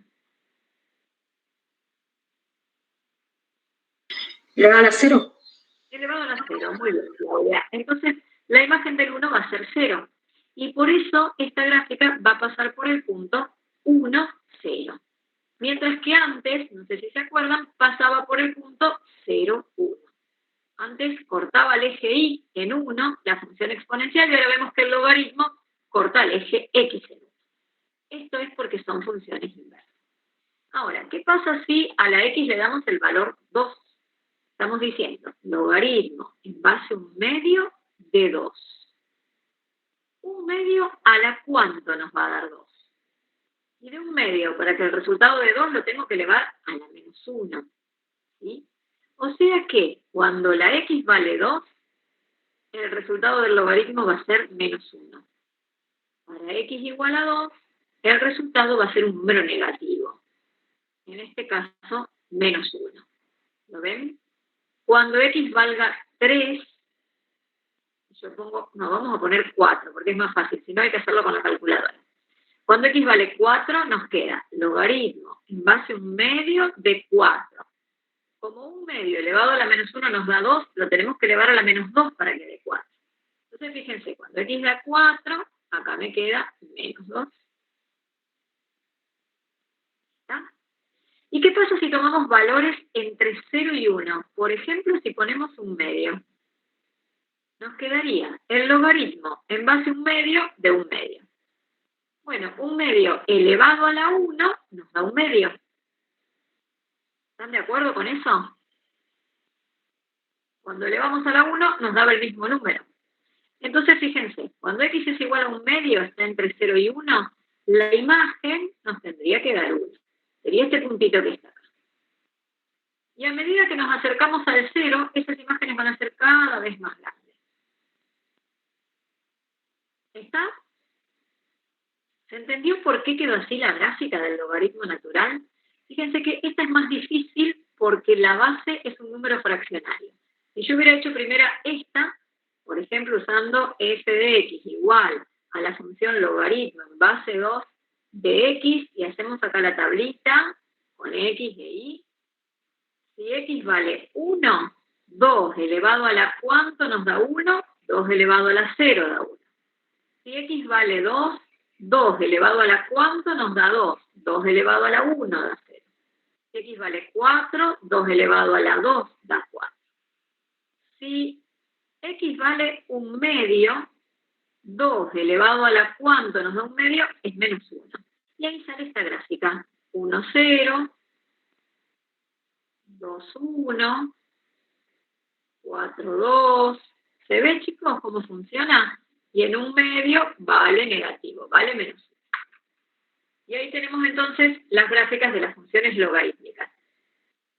¿Elevado a la 0? Elevado a la 0, muy bien, Claudia. Entonces, la imagen del 1 va a ser 0. Y por eso esta gráfica va a pasar por el punto 1, 0. Mientras que antes, no sé si se acuerdan, pasaba por el punto 0, 1. Antes cortaba el eje y en 1, la función exponencial, y ahora vemos que el logaritmo corta el eje x en 1. Esto es porque son funciones inversas. Ahora, ¿qué pasa si a la x le damos el valor 2? Estamos diciendo logaritmo en base a un medio de 2. ¿Un medio a la cuánto nos va a dar 2? Y de un medio, para que el resultado de 2 lo tengo que elevar a la menos 1. ¿Sí? O sea que cuando la x vale 2, el resultado del logaritmo va a ser menos 1. Para x igual a 2, el resultado va a ser un número negativo. En este caso, menos 1. ¿Lo ven? Cuando x valga 3, yo pongo, no, vamos a poner 4, porque es más fácil, si no hay que hacerlo con la calculadora. Cuando x vale 4, nos queda logaritmo en base a un medio de 4. Como un medio elevado a la menos 1 nos da 2, lo tenemos que elevar a la menos 2 para que dé 4. Entonces, fíjense, cuando x da 4, acá me queda menos 2. ¿Está? ¿Y qué pasa si tomamos valores entre 0 y 1? Por ejemplo, si ponemos un medio. Nos quedaría el logaritmo en base a un medio de un medio. Bueno, un medio elevado a la 1 nos da un medio. ¿Están de acuerdo con eso? Cuando elevamos a la 1 nos daba el mismo número. Entonces, fíjense, cuando x es igual a un medio, está entre 0 y 1, la imagen nos tendría que dar 1. Sería este puntito que está acá. Y a medida que nos acercamos al 0, esas imágenes van a ser cada vez más grandes. ¿Está? ¿Se entendió por qué quedó así la gráfica del logaritmo natural? Fíjense que esta es más difícil porque la base es un número fraccionario. Si yo hubiera hecho primero esta, por ejemplo, usando f de x igual a la función logaritmo en base 2 de x, y hacemos acá la tablita con x de y, si x vale 1, 2 elevado a la cuánto nos da 1, 2 elevado a la 0 da 1. Si x vale 2, 2 elevado a la cuánto nos da 2, 2 elevado a la 1 da 0. Si x vale 4, 2 elevado a la 2 da 4. Si x vale 1 medio, 2 elevado a la cuánto nos da 1 medio, es menos 1. Y ahí sale esta gráfica. 1, 0, 2, 1, 4, 2. ¿Se ve, chicos, cómo funciona? Y en 1 medio vale negativo, vale menos 1. Y ahí tenemos entonces las gráficas de las funciones logarítmicas.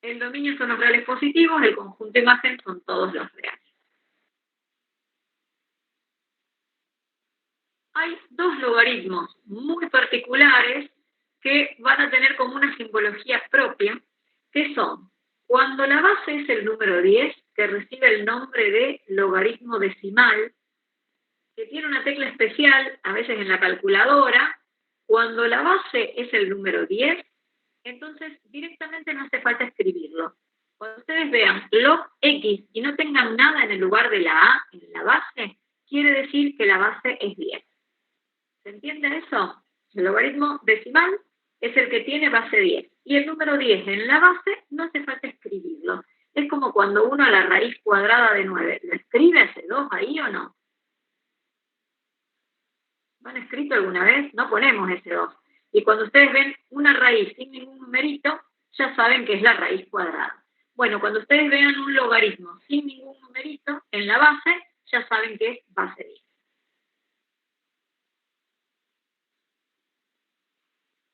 El dominio son los reales positivos, el conjunto imagen son todos los reales. Hay dos logaritmos muy particulares que van a tener como una simbología propia, que son cuando la base es el número 10, que recibe el nombre de logaritmo decimal, que tiene una tecla especial, a veces en la calculadora. Cuando la base es el número 10, entonces directamente no hace falta escribirlo. Cuando ustedes vean log x y no tengan nada en el lugar de la a en la base, quiere decir que la base es 10. ¿Se entiende eso? El logaritmo decimal es el que tiene base 10. Y el número 10 en la base no hace falta escribirlo. Es como cuando uno a la raíz cuadrada de 9, ¿lo escribe ese 2 ahí o no? ¿Lo han escrito alguna vez? No ponemos ese 2. Y cuando ustedes ven una raíz sin ningún numerito, ya saben que es la raíz cuadrada. Bueno, cuando ustedes vean un logaritmo sin ningún numerito en la base, ya saben que es base 10.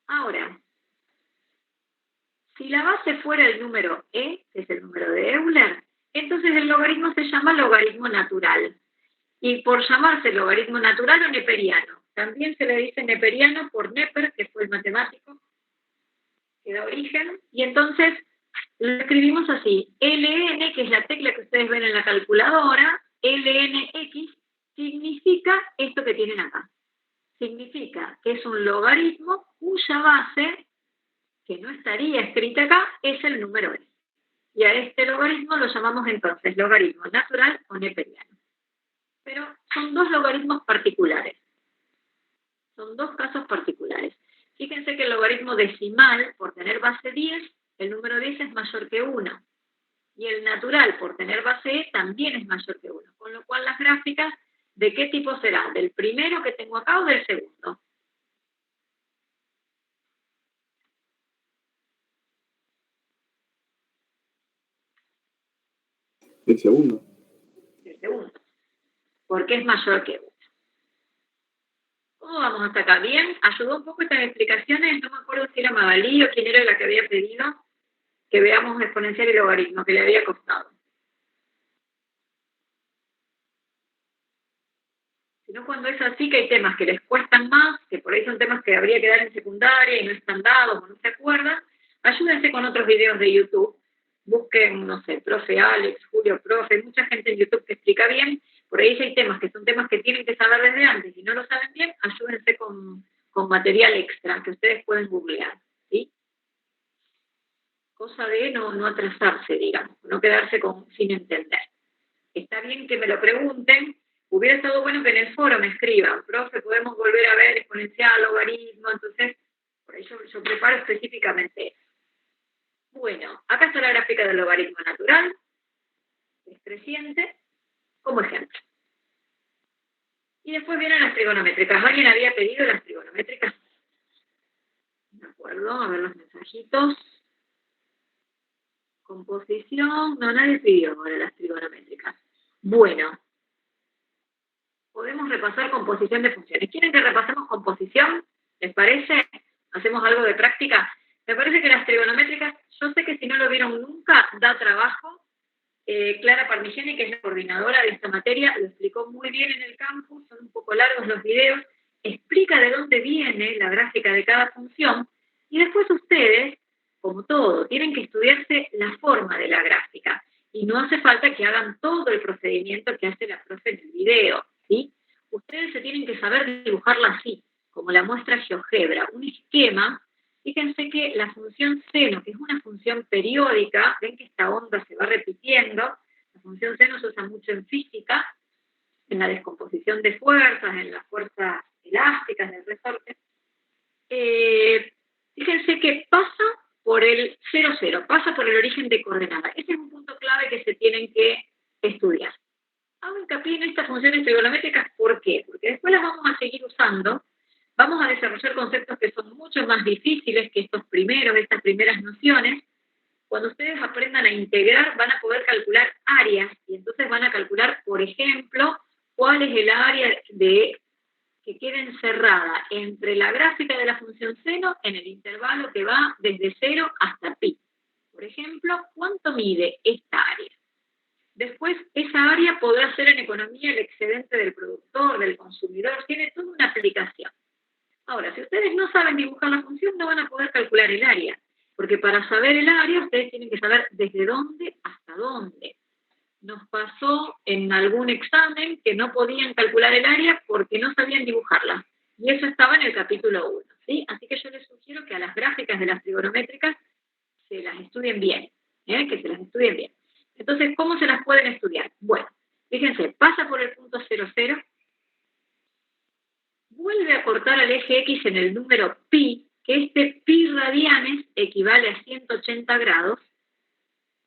Ahora, si la base fuera el número e, que es el número de Euler, entonces el logaritmo se llama logaritmo natural. Y por llamarse logaritmo natural o neperiano. También se le dice neperiano por Neper, que fue el matemático que da origen. Y entonces lo escribimos así. LN, que es la tecla que ustedes ven en la calculadora, LNX, significa esto que tienen acá. Significa que es un logaritmo cuya base, que no estaría escrita acá, es el número e. Y a este logaritmo lo llamamos entonces logaritmo natural o neperiano. Pero son dos logaritmos particulares. Son dos casos particulares. Fíjense que el logaritmo decimal, por tener base 10, el número 10 es mayor que 1. Y el natural, por tener base e, también es mayor que 1. Con lo cual las gráficas, ¿de qué tipo serán? ¿Del primero que tengo acá o del segundo? El segundo. Del segundo. Porque es mayor que 1. ¿Cómo vamos hasta acá? ¿Bien? ¿Ayudó un poco estas explicaciones? No me acuerdo si era Magalí o quién era la que había pedido que veamos exponencial y logaritmo, que le había costado. Sino cuando es así, que hay temas que les cuestan más, que por ahí son temas que habría que dar en secundaria y no están dados o no se acuerdan, ayúdense con otros videos de YouTube. Busquen, no sé, profe Alex, Julio Profe, hay mucha gente en YouTube que explica bien. Por ahí hay temas que son temas que tienen que saber desde antes y no lo saben bien, ayúdense con material extra que ustedes pueden googlear, ¿sí? Cosa de no atrasarse, digamos, no quedarse sin entender. Está bien que me lo pregunten. Hubiera estado bueno que en el foro me escriban, profe, podemos volver a ver exponencial, logaritmo, entonces, por ahí yo preparo específicamente eso. Bueno, acá está la gráfica del logaritmo natural, es creciente, como ejemplo. Y después vienen las trigonométricas. ¿Alguien había pedido las trigonométricas? De acuerdo, a ver los mensajitos. Composición, no, nadie pidió ahora las trigonométricas. Bueno. Podemos repasar composición de funciones. ¿Quieren que repasemos composición? ¿Les parece? ¿Hacemos algo de práctica? Me parece que las trigonométricas, yo sé que si no lo vieron nunca, da trabajo. Clara Parmigiani, que es la coordinadora de esta materia, lo explicó muy bien en el campus, son un poco largos los videos, explica de dónde viene la gráfica de cada función, y después ustedes como todo, tienen que estudiarse la forma de la gráfica y no hace falta que hagan todo el procedimiento que hace la profe en el video, ¿sí? Ustedes se tienen que saber dibujarla así, como la muestra GeoGebra, un esquema. Fíjense que la función seno, que es una función periódica, ven que esta onda se va repitiendo, la función seno se usa mucho en física, en la descomposición de fuerzas, en las fuerzas elásticas del resorte. Fíjense que pasa por el 0, 0, pasa por el origen de coordenada. Ese es un punto clave que se tienen que estudiar. Hago hincapié en estas funciones trigonométricas, ¿por qué? Porque después las vamos a seguir usando, vamos a desarrollar conceptos que son mucho más difíciles que estas primeras nociones. Cuando ustedes aprendan a integrar, van a poder calcular áreas, y entonces van a calcular, por ejemplo, cuál es el área que quede encerrada entre la gráfica de la función seno en el intervalo que va desde 0 hasta pi. Por ejemplo, ¿cuánto mide esta área? Después, esa área podrá ser en economía el excedente del productor, del consumidor, tiene toda una aplicación. Ahora, si ustedes no saben dibujar la función, no van a poder calcular el área, porque para saber el área, ustedes tienen que saber desde dónde hasta dónde. Nos pasó en algún examen que no podían calcular el área porque no sabían dibujarla. Y eso estaba en el capítulo 1, ¿sí? Así que yo les sugiero que a las gráficas de las trigonométricas se las estudien bien, que se las estudien bien. Entonces, ¿cómo se las pueden estudiar? Bueno, fíjense, pasa por el punto 0, 0, vuelve a cortar al eje X en el número pi, que este pi radianes equivale a 180 grados.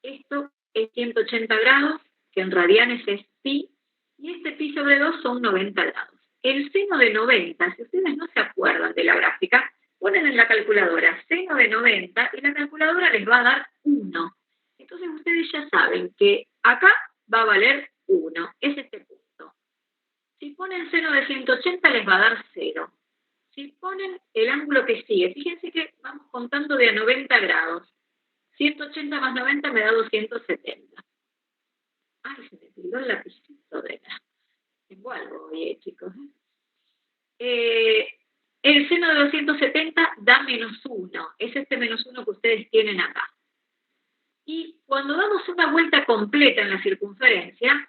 Esto es 180 grados, que en radianes es pi, y este pi sobre 2 son 90 grados. El seno de 90, si ustedes no se acuerdan de la gráfica, ponen en la calculadora seno de 90 y la calculadora les va a dar 1. Entonces ustedes ya saben que acá va a valer 1, es este punto. Si ponen seno de 180 les va a dar 0. Si ponen el ángulo que sigue, fíjense que vamos contando de a 90 grados. 180 más 90 me da 270. Ay, se me tiró el lapicito de la... Tengo algo hoy, chicos. El seno de 270 da menos 1. Es este menos 1 que ustedes tienen acá. Y cuando damos una vuelta completa en la circunferencia,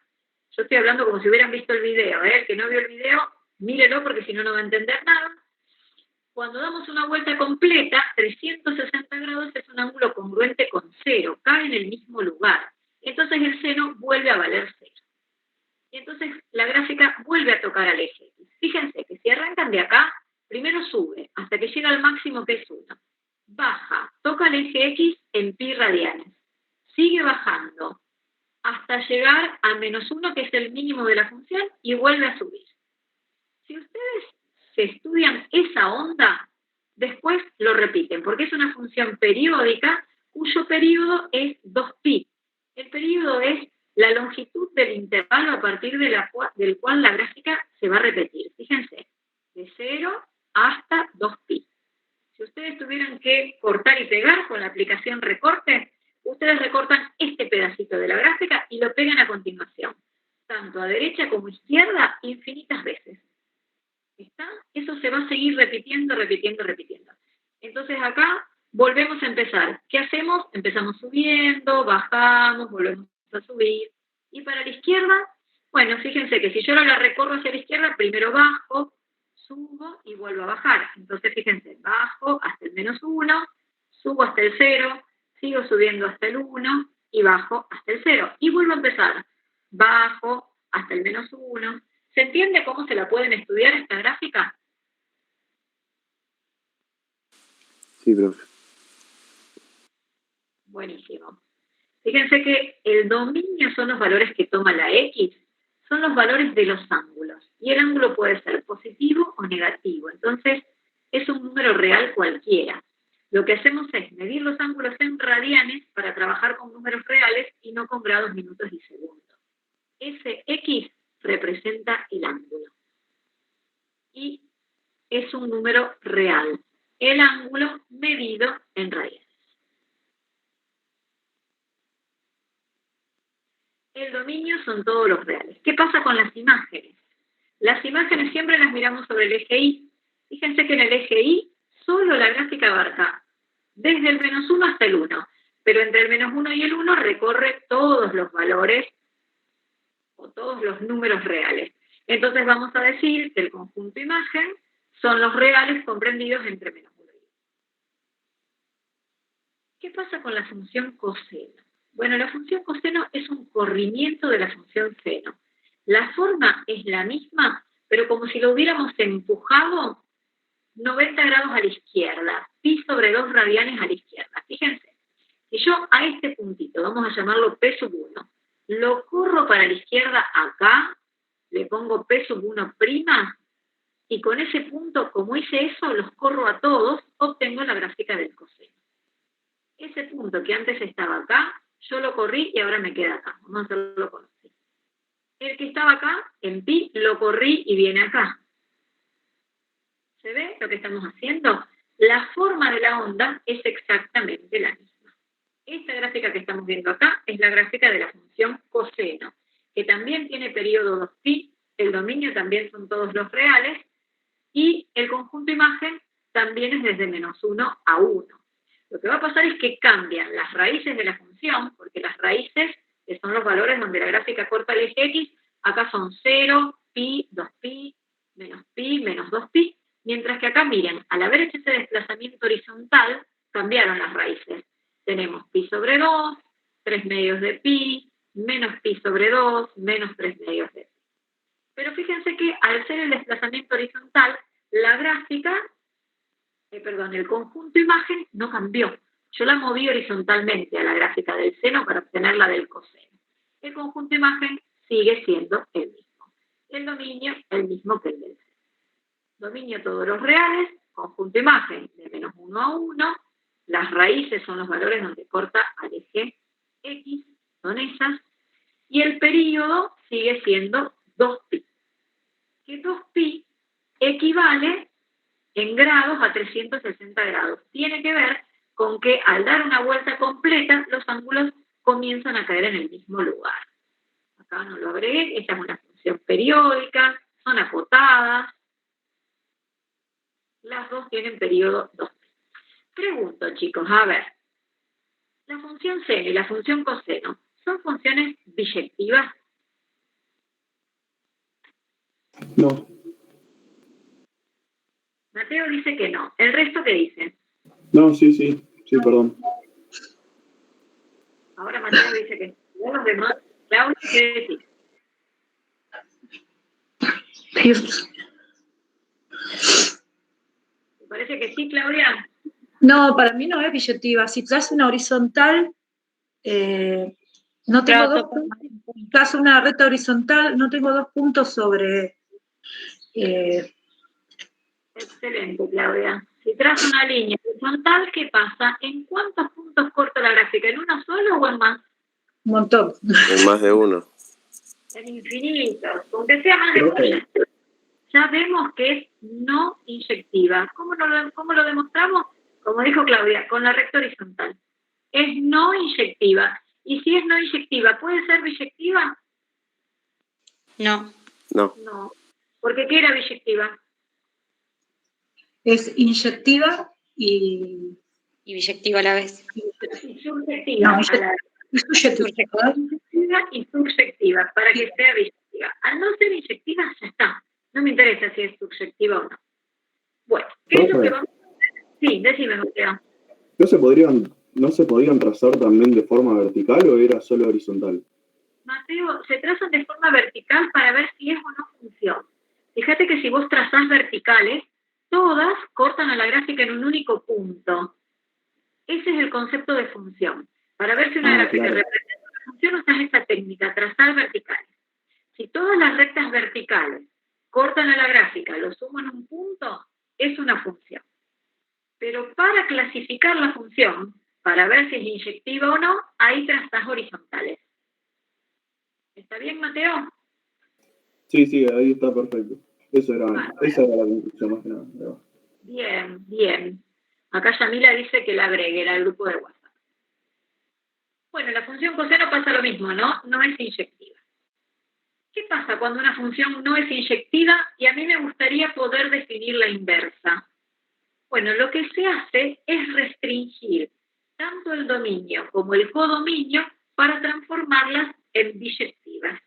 yo estoy hablando como si hubieran visto el video, el que no vio el video, mírelo porque si no, no va a entender nada. Cuando damos una vuelta completa, 360 grados es un ángulo congruente con 0, cae en el mismo lugar. Entonces el seno vuelve a valer 0. Y entonces la gráfica vuelve a tocar al eje X. Fíjense que si arrancan de acá, primero sube hasta que llega al máximo que es 1. Baja, toca el eje X en pi radianes. Sigue bajando hasta llegar a menos 1, que es el mínimo de la función, y vuelve a subir. Si ustedes se estudian esa onda, después lo repiten, porque es una función periódica cuyo periodo es 2pi. El periodo es la longitud del intervalo a partir del cual la gráfica se va a repetir. Fíjense, de 0 hasta 2pi. Si ustedes tuvieran que cortar y pegar con la aplicación recorte, ustedes recortan este pedacito de la gráfica y lo pegan a continuación, tanto a derecha como a izquierda, infinitas veces. ¿Está? Eso se va a seguir repitiendo, repitiendo, repitiendo. Entonces acá volvemos a empezar. ¿Qué hacemos? Empezamos subiendo, bajamos, volvemos a subir. Y para la izquierda, bueno, fíjense que si yo ahora la recorro hacia la izquierda, primero bajo, subo y vuelvo a bajar. Entonces fíjense, bajo hasta el menos 1, subo hasta el 0, sigo subiendo hasta el 1 y bajo hasta el 0. Y vuelvo a empezar. Bajo hasta el menos 1. ¿Se entiende cómo se la pueden estudiar esta gráfica? Sí, profe. Buenísimo. Fíjense que el dominio son los valores que toma la X, son los valores de los ángulos. Y el ángulo puede ser positivo o negativo. Entonces, es un número real cualquiera. Lo que hacemos es medir los ángulos en radianes para trabajar con números reales y no con grados, minutos y segundos. Ese X representa el ángulo. Y es un número real. El ángulo medido en radianes. El dominio son todos los reales. ¿Qué pasa con las imágenes? Las imágenes siempre las miramos sobre el eje Y. Fíjense que en el eje Y solo la gráfica abarca desde el -1 hasta el 1, pero entre el -1 y el 1 recorre todos los valores o todos los números reales. Entonces vamos a decir que el conjunto imagen son los reales comprendidos entre -1 y 1. ¿Qué pasa con la función coseno? Bueno, la función coseno es un corrimiento de la función seno. La forma es la misma, pero como si lo hubiéramos empujado 90 grados a la izquierda, pi sobre 2 radianes a la izquierda. Fíjense, si yo a este puntito, vamos a llamarlo P1, lo corro para la izquierda acá, le pongo P1', y con ese punto, como hice eso, los corro a todos, obtengo la gráfica del coseno. Ese punto que antes estaba acá, yo lo corrí y ahora me queda acá. Vamos a hacerlo con así. El que estaba acá, en pi, lo corrí y viene acá. ¿Se ve lo que estamos haciendo? La forma de la onda es exactamente la misma. Esta gráfica que estamos viendo acá es la gráfica de la función coseno, que también tiene periodo 2pi, el dominio también son todos los reales, y el conjunto imagen también es desde -1 a 1. Lo que va a pasar es que cambian las raíces de la función, porque las raíces, que son los valores donde la gráfica corta el eje X, acá son 0, pi, 2pi, menos 2pi, mientras que acá, miren, al haber hecho ese desplazamiento horizontal, cambiaron las raíces. Tenemos pi sobre 2, 3 medios de pi, menos pi sobre 2, menos 3 medios de pi. Pero fíjense que al ser el desplazamiento horizontal, la gráfica, el conjunto imagen no cambió. Yo la moví horizontalmente a la gráfica del seno para obtener la del coseno. El conjunto imagen sigue siendo el mismo. El dominio, el mismo que el del seno. Dominio todos los reales, conjunto imagen de -1 a 1, las raíces son los valores donde corta al eje X, son esas, y el período sigue siendo 2pi. Que 2pi equivale en grados a 360 grados. Tiene que ver con que al dar una vuelta completa, los ángulos comienzan a caer en el mismo lugar. Acá no lo agregué, esta es una función periódica, son acotadas. Las dos tienen periodo 2pi. Pregunto, chicos, a ver, la función seno y la función coseno, ¿son funciones biyectivas? No. Mateo dice que no. ¿El resto qué dice? No, sí, perdón. Ahora Mateo dice que no. Los demás, Claudia, ¿qué decís? ¿Te parece que sí, Claudia? No, para mí no es billetiva. Si trazo una horizontal, no tengo dos puntos. Trazo una recta horizontal, no tengo 2 puntos sobre... Excelente, Claudia. Si trazo una línea horizontal, ¿qué pasa? ¿En cuántos puntos corta la gráfica? ¿En uno solo o en más? Un montón. En más de uno. En infinitos. Aunque sea más de uno, ya vemos que es no inyectiva. ¿Cómo lo demostramos? Como dijo Claudia, con la recta horizontal. Es no inyectiva. Y si es no inyectiva, ¿puede ser biyectiva? No. No. No. ¿Porque qué era biyectiva? Es inyectiva y biyectiva a la vez. Y subjectiva. No, subjetiva y subjectiva, para que sea biyectiva. Al no ser inyectiva, ya está. No me interesa si es subjectiva o no. Bueno, ¿qué es lo que vamos a hacer? Sí, decime, Mateo. ¿No se podrían trazar también de forma vertical o era solo horizontal? Mateo, se trazan de forma vertical para ver si es o no función. Fíjate que si vos trazás verticales, todas cortan a la gráfica en un único punto. Ese es el concepto de función. Para ver si una gráfica representa una función, usás esta técnica, trazar verticales. Si todas las rectas verticales cortan a la gráfica, lo suman un punto, es una función. Pero para clasificar la función, para ver si es inyectiva o no, hay trazas horizontales. ¿Está bien, Mateo? Sí, ahí está perfecto. Esa era la conclusión más que nada. Bien. Acá Yamila dice que la agregue al grupo de WhatsApp. Bueno, la función coseno pasa lo mismo, ¿no? No es inyectiva. ¿Qué pasa cuando una función no es inyectiva y a mí me gustaría poder definir la inversa? Bueno, lo que se hace es restringir tanto el dominio como el codominio para transformarlas en biyectivas.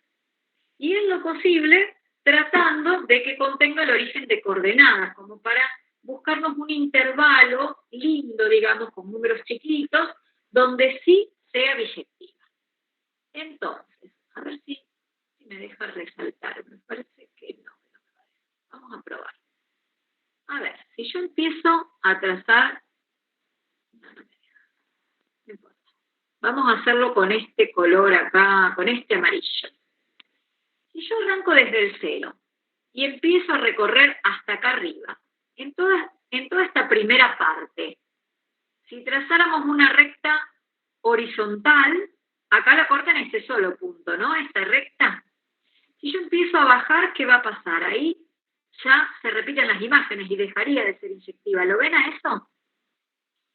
Y en lo posible, tratando de que contenga el origen de coordenadas, como para buscarnos un intervalo lindo, digamos, con números chiquitos, donde sí sea biyectiva. Entonces, a ver si me deja resaltar. Me parece que no. Vamos a probar. A ver, si yo empiezo a trazar... No me deja. No importa. Vamos a hacerlo con este color acá, con este amarillo. Si yo arranco desde el 0 y empiezo a recorrer hasta acá arriba, en toda esta primera parte, si trazáramos una recta horizontal, acá la corta en este solo punto, ¿no? Esta recta. Si yo empiezo a bajar, ¿qué va a pasar? Ahí ya se repiten las imágenes y dejaría de ser inyectiva. ¿Lo ven a eso?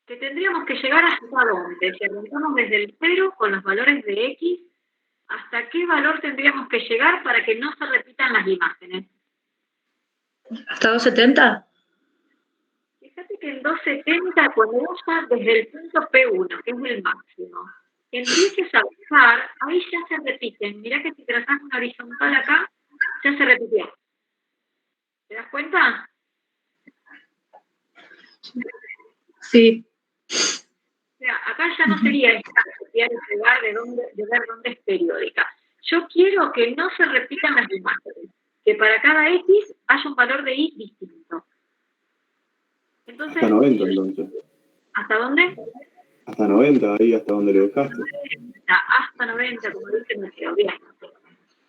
Que tendríamos que llegar hasta dónde. Si arrancamos desde el 0 con los valores de X, ¿hasta qué valor tendríamos que llegar para que no se repitan las imágenes? ¿Hasta 270? Fíjate que en 270, cuando vos ya desde el punto P1, que es el máximo, empieces a bajar, ahí ya se repiten. Mirá que si trazás una horizontal acá, ya se repitió. ¿Te das cuenta? Sí. O sea, acá ya no sería copiar el lugar de ver dónde es periódica. Yo quiero que no se repitan las imágenes, que para cada X haya un valor de Y distinto. Entonces, hasta 90, entonces. ¿Hasta dónde? Hasta 90, ahí hasta donde lo dejaste. Hasta 90, como dice, me quedó bien.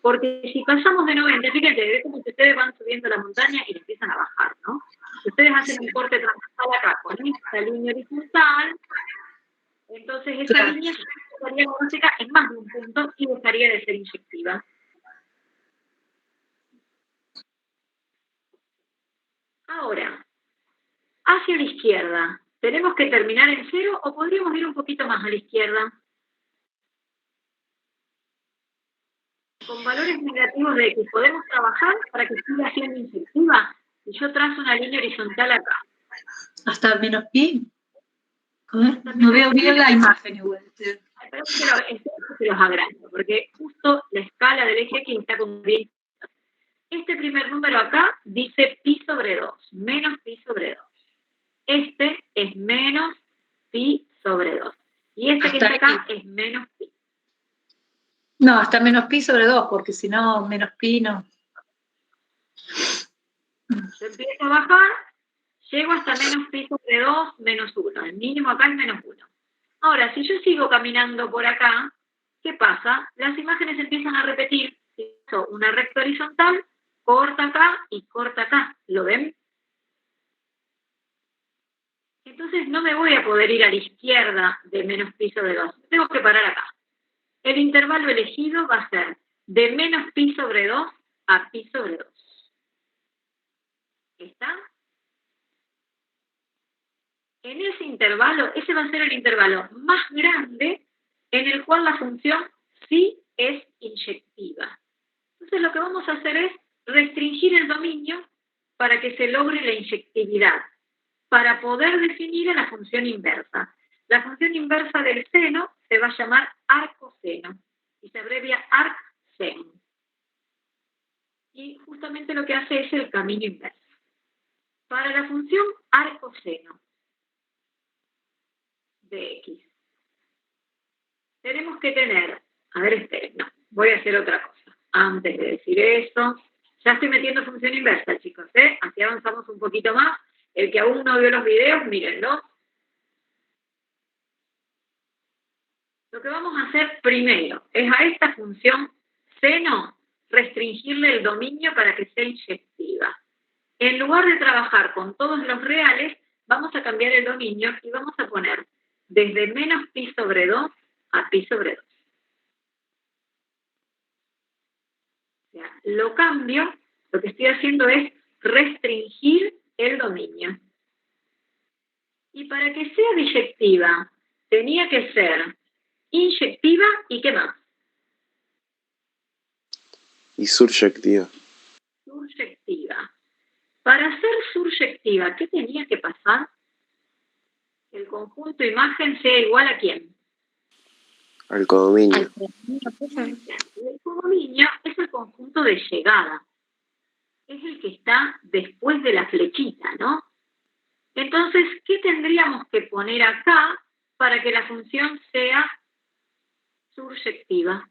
Porque si pasamos de 90, fíjate, es como si ustedes van subiendo la montaña y empiezan a bajar, ¿no? Si ustedes hacen un corte transversal acá con esta línea horizontal, entonces esa línea estaría música en más de un punto y dejaría de ser inyectiva. Ahora, hacia la izquierda, ¿tenemos que terminar en 0 o podríamos ir un poquito más a la izquierda? Con valores negativos de X podemos trabajar para que siga siendo inyectiva. Si yo trazo una línea horizontal acá. ¿Hasta menos pi? No veo bien la imagen igual. Pero se los agrando, porque justo la escala del eje X está con bien. Este primer número acá dice pi sobre 2, menos pi sobre 2. Este es menos pi sobre 2. Y este que está acá es menos pi. No, hasta menos pi sobre 2, porque si no, menos pi no. Yo empiezo a bajar, llego hasta menos pi sobre 2, menos 1. El mínimo acá es menos 1. Ahora, si yo sigo caminando por acá, ¿qué pasa? Las imágenes empiezan a repetir. Una recta horizontal, corta acá y corta acá. ¿Lo ven? Entonces no me voy a poder ir a la izquierda de menos pi sobre 2. Tengo que parar acá. El intervalo elegido va a ser de menos pi sobre 2 a pi sobre 2. ¿Está? En ese intervalo, ese va a ser el intervalo más grande en el cual la función sí es inyectiva. Entonces lo que vamos a hacer es restringir el dominio para que se logre la inyectividad, para poder definir a la función inversa. La función inversa del seno se va a llamar arcoseno y se abrevia arcsen. Y justamente lo que hace es el camino inverso. Para la función arcoseno de X, tenemos que tener, a ver, esperen, no, voy a hacer otra cosa. Antes de decir eso, ya estoy metiendo función inversa, chicos, ¿eh? Así avanzamos un poquito más. El que aún no vio los videos, mírenlo. Lo que vamos a hacer primero es a esta función seno restringirle el dominio para que sea inyectiva. En lugar de trabajar con todos los reales, vamos a cambiar el dominio y vamos a poner desde menos pi sobre 2 a pi sobre 2. O sea, lo cambio, lo que estoy haciendo es restringir el dominio. Y para que sea biyectiva, tenía que ser inyectiva y ¿qué más? Y suryectiva. Suryectiva. Para ser suryectiva, ¿qué tenía que pasar? que el conjunto imagen sea igual a ¿quién? Al codominio. Al codominio, profe. El codominio es el conjunto de llegada. Es el que está después de la flechita, ¿no? Entonces, ¿qué tendríamos que poner acá para que la función sea surjectiva?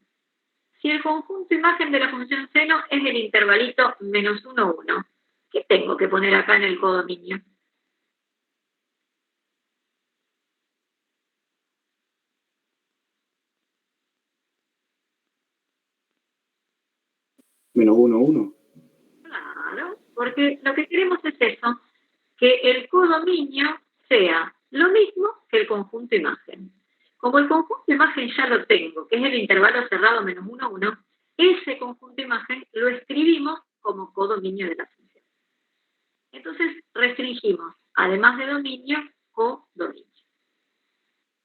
Si el conjunto imagen de la función seno es el intervalito menos 1, 1, ¿qué tengo que poner acá en el codominio? Menos 1, 1. Claro, porque lo que queremos es eso, que el codominio sea lo mismo que el conjunto imagen. Como el conjunto imagen ya lo tengo, que es el intervalo cerrado menos 1, 1, ese conjunto imagen lo escribimos como codominio de la función. Entonces restringimos, además de dominio, codominio.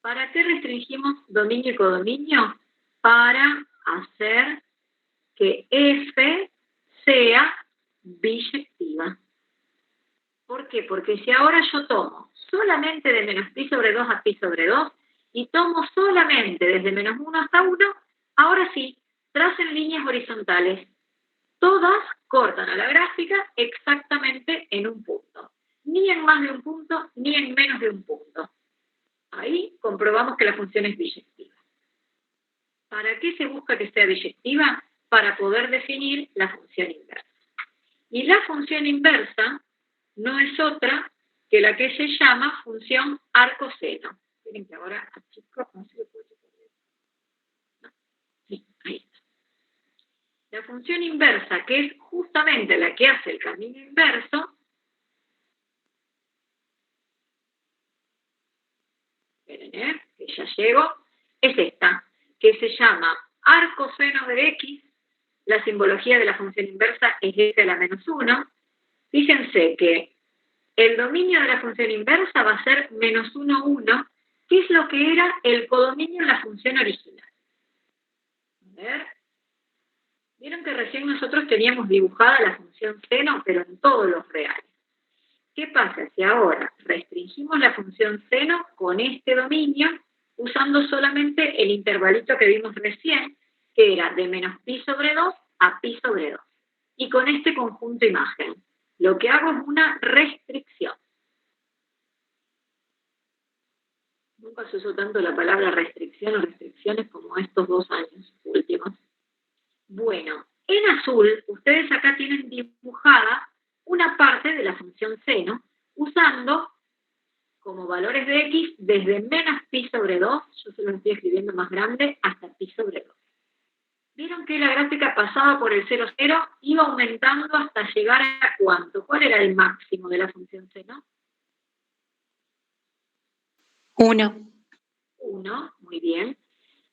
¿Para qué restringimos dominio y codominio? Para hacer que F sea biyectiva. ¿Por qué? Porque si ahora yo tomo solamente de menos pi sobre 2 a pi sobre 2 y tomo solamente desde menos 1 hasta 1, ahora sí, tracen líneas horizontales. Todas cortan a la gráfica exactamente en un punto. Ni en más de un punto, ni en menos de un punto. Ahí comprobamos que la función es biyectiva. ¿Para qué se busca que sea biyectiva? Para poder definir la función inversa. Y la función inversa no es otra que la que se llama función arcoseno. Miren que ahora, chicos, no se lo puedo poner. No. Sí, ahí está. La función inversa, que es justamente la que hace el camino inverso, esperen, que ya llego, es esta, que se llama arcoseno de x. La simbología de la función inversa es x a la menos 1. Fíjense que el dominio de la función inversa va a ser menos 1, 1, que es lo que era el codominio en la función original. A ver. Vieron que recién nosotros teníamos dibujada la función seno, pero en todos los reales. ¿Qué pasa si ahora restringimos la función seno con este dominio, usando solamente el intervalito que vimos recién, que era de menos pi sobre 2 a pi sobre 2? Y con este conjunto imagen, lo que hago es una restricción. Nunca se usó tanto la palabra restricción o restricciones como estos 2 años últimos. Bueno, en azul, ustedes acá tienen dibujada una parte de la función seno, usando como valores de x desde menos pi sobre 2, yo se lo estoy escribiendo más grande, hasta pi sobre 2. ¿Vieron que la gráfica pasaba por el 0, 0, iba aumentando hasta llegar a cuánto? ¿Cuál era el máximo de la función seno? 1. 1, muy bien.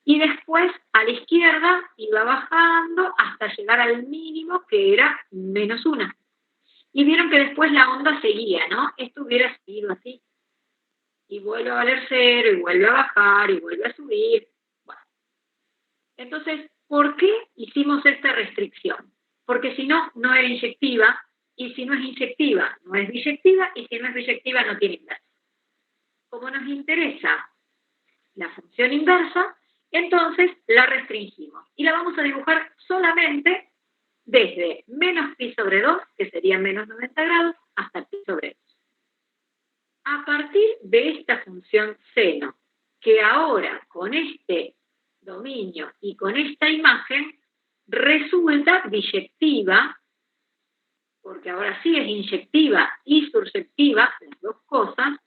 Y después, a la izquierda, iba bajando hasta llegar al mínimo, que era menos 1. Y vieron que después la onda seguía, ¿no? Esto hubiera seguido así. Y vuelve a valer 0, y vuelve a bajar, y vuelve a subir. Bueno. Entonces, ¿por qué hicimos esta restricción? Porque si no, no era inyectiva, y si no es inyectiva, no es biyectiva, y si no es biyectiva, no tiene inversa. Como nos interesa la función inversa, entonces la restringimos. Y la vamos a dibujar solamente desde menos pi sobre 2, que sería menos 90 grados, hasta pi sobre 2. A partir de esta función seno, que ahora con este dominio y con esta imagen resulta biyectiva, porque ahora sí es inyectiva y surjectiva, las dos cosas.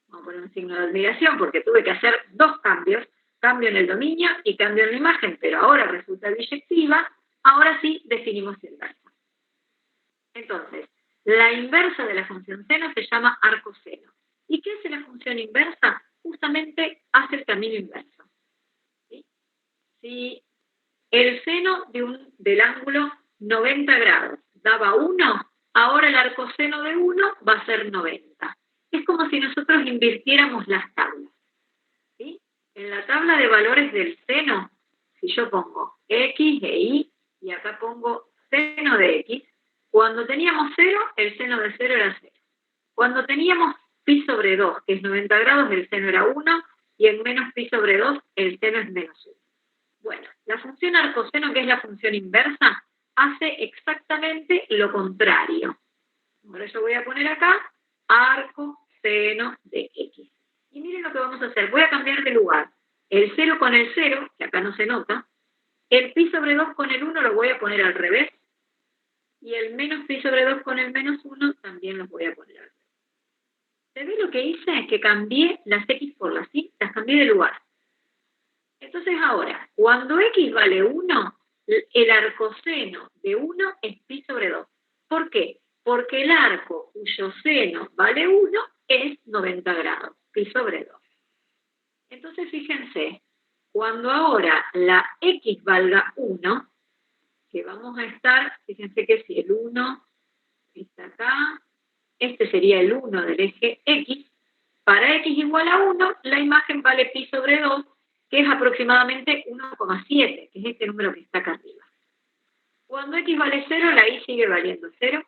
Vamos a poner un signo de admiración porque tuve que hacer 2 cambios, cambio en el dominio y cambio en la imagen, pero ahora resulta biyectiva, ahora sí definimos inversa. Entonces, la inversa de la función seno se llama arcoseno. ¿Y qué hace la función inversa? Justamente hace el camino inverso. ¿Sí? Si el seno del ángulo 90 grados daba 1, ahora el arcoseno de 1 va a ser 90. Es como si nosotros invirtiéramos las tablas. ¿Sí? En la tabla de valores del seno, si yo pongo x e y, y acá pongo seno de x, cuando teníamos 0, el seno de 0 era 0. Cuando teníamos pi sobre 2, que es 90 grados, el seno era 1, y en menos pi sobre 2, el seno es menos 1. Bueno, la función arcoseno, que es la función inversa, hace exactamente lo contrario. Por eso voy a poner acá arcoseno de x. Y miren lo que vamos a hacer. Voy a cambiar de lugar. El 0 con el 0, que acá no se nota. El pi sobre 2 con el 1 lo voy a poner al revés. Y el menos pi sobre 2 con el menos 1 también los voy a poner al revés. ¿Se ve lo que hice? Es que cambié las x por las y, las cambié de lugar. Entonces ahora, cuando x vale 1, el arcoseno de 1 es pi sobre 2. ¿Por qué? Porque el arco cuyo seno vale 1 es 90 grados, pi sobre 2. Entonces fíjense, cuando ahora la x valga 1, que vamos a estar, fíjense que si el 1 está acá, este sería el 1 del eje x, para x igual a 1, la imagen vale pi sobre 2, que es aproximadamente 1,7, que es este número que está acá arriba. Cuando x vale 0, la y sigue valiendo 0.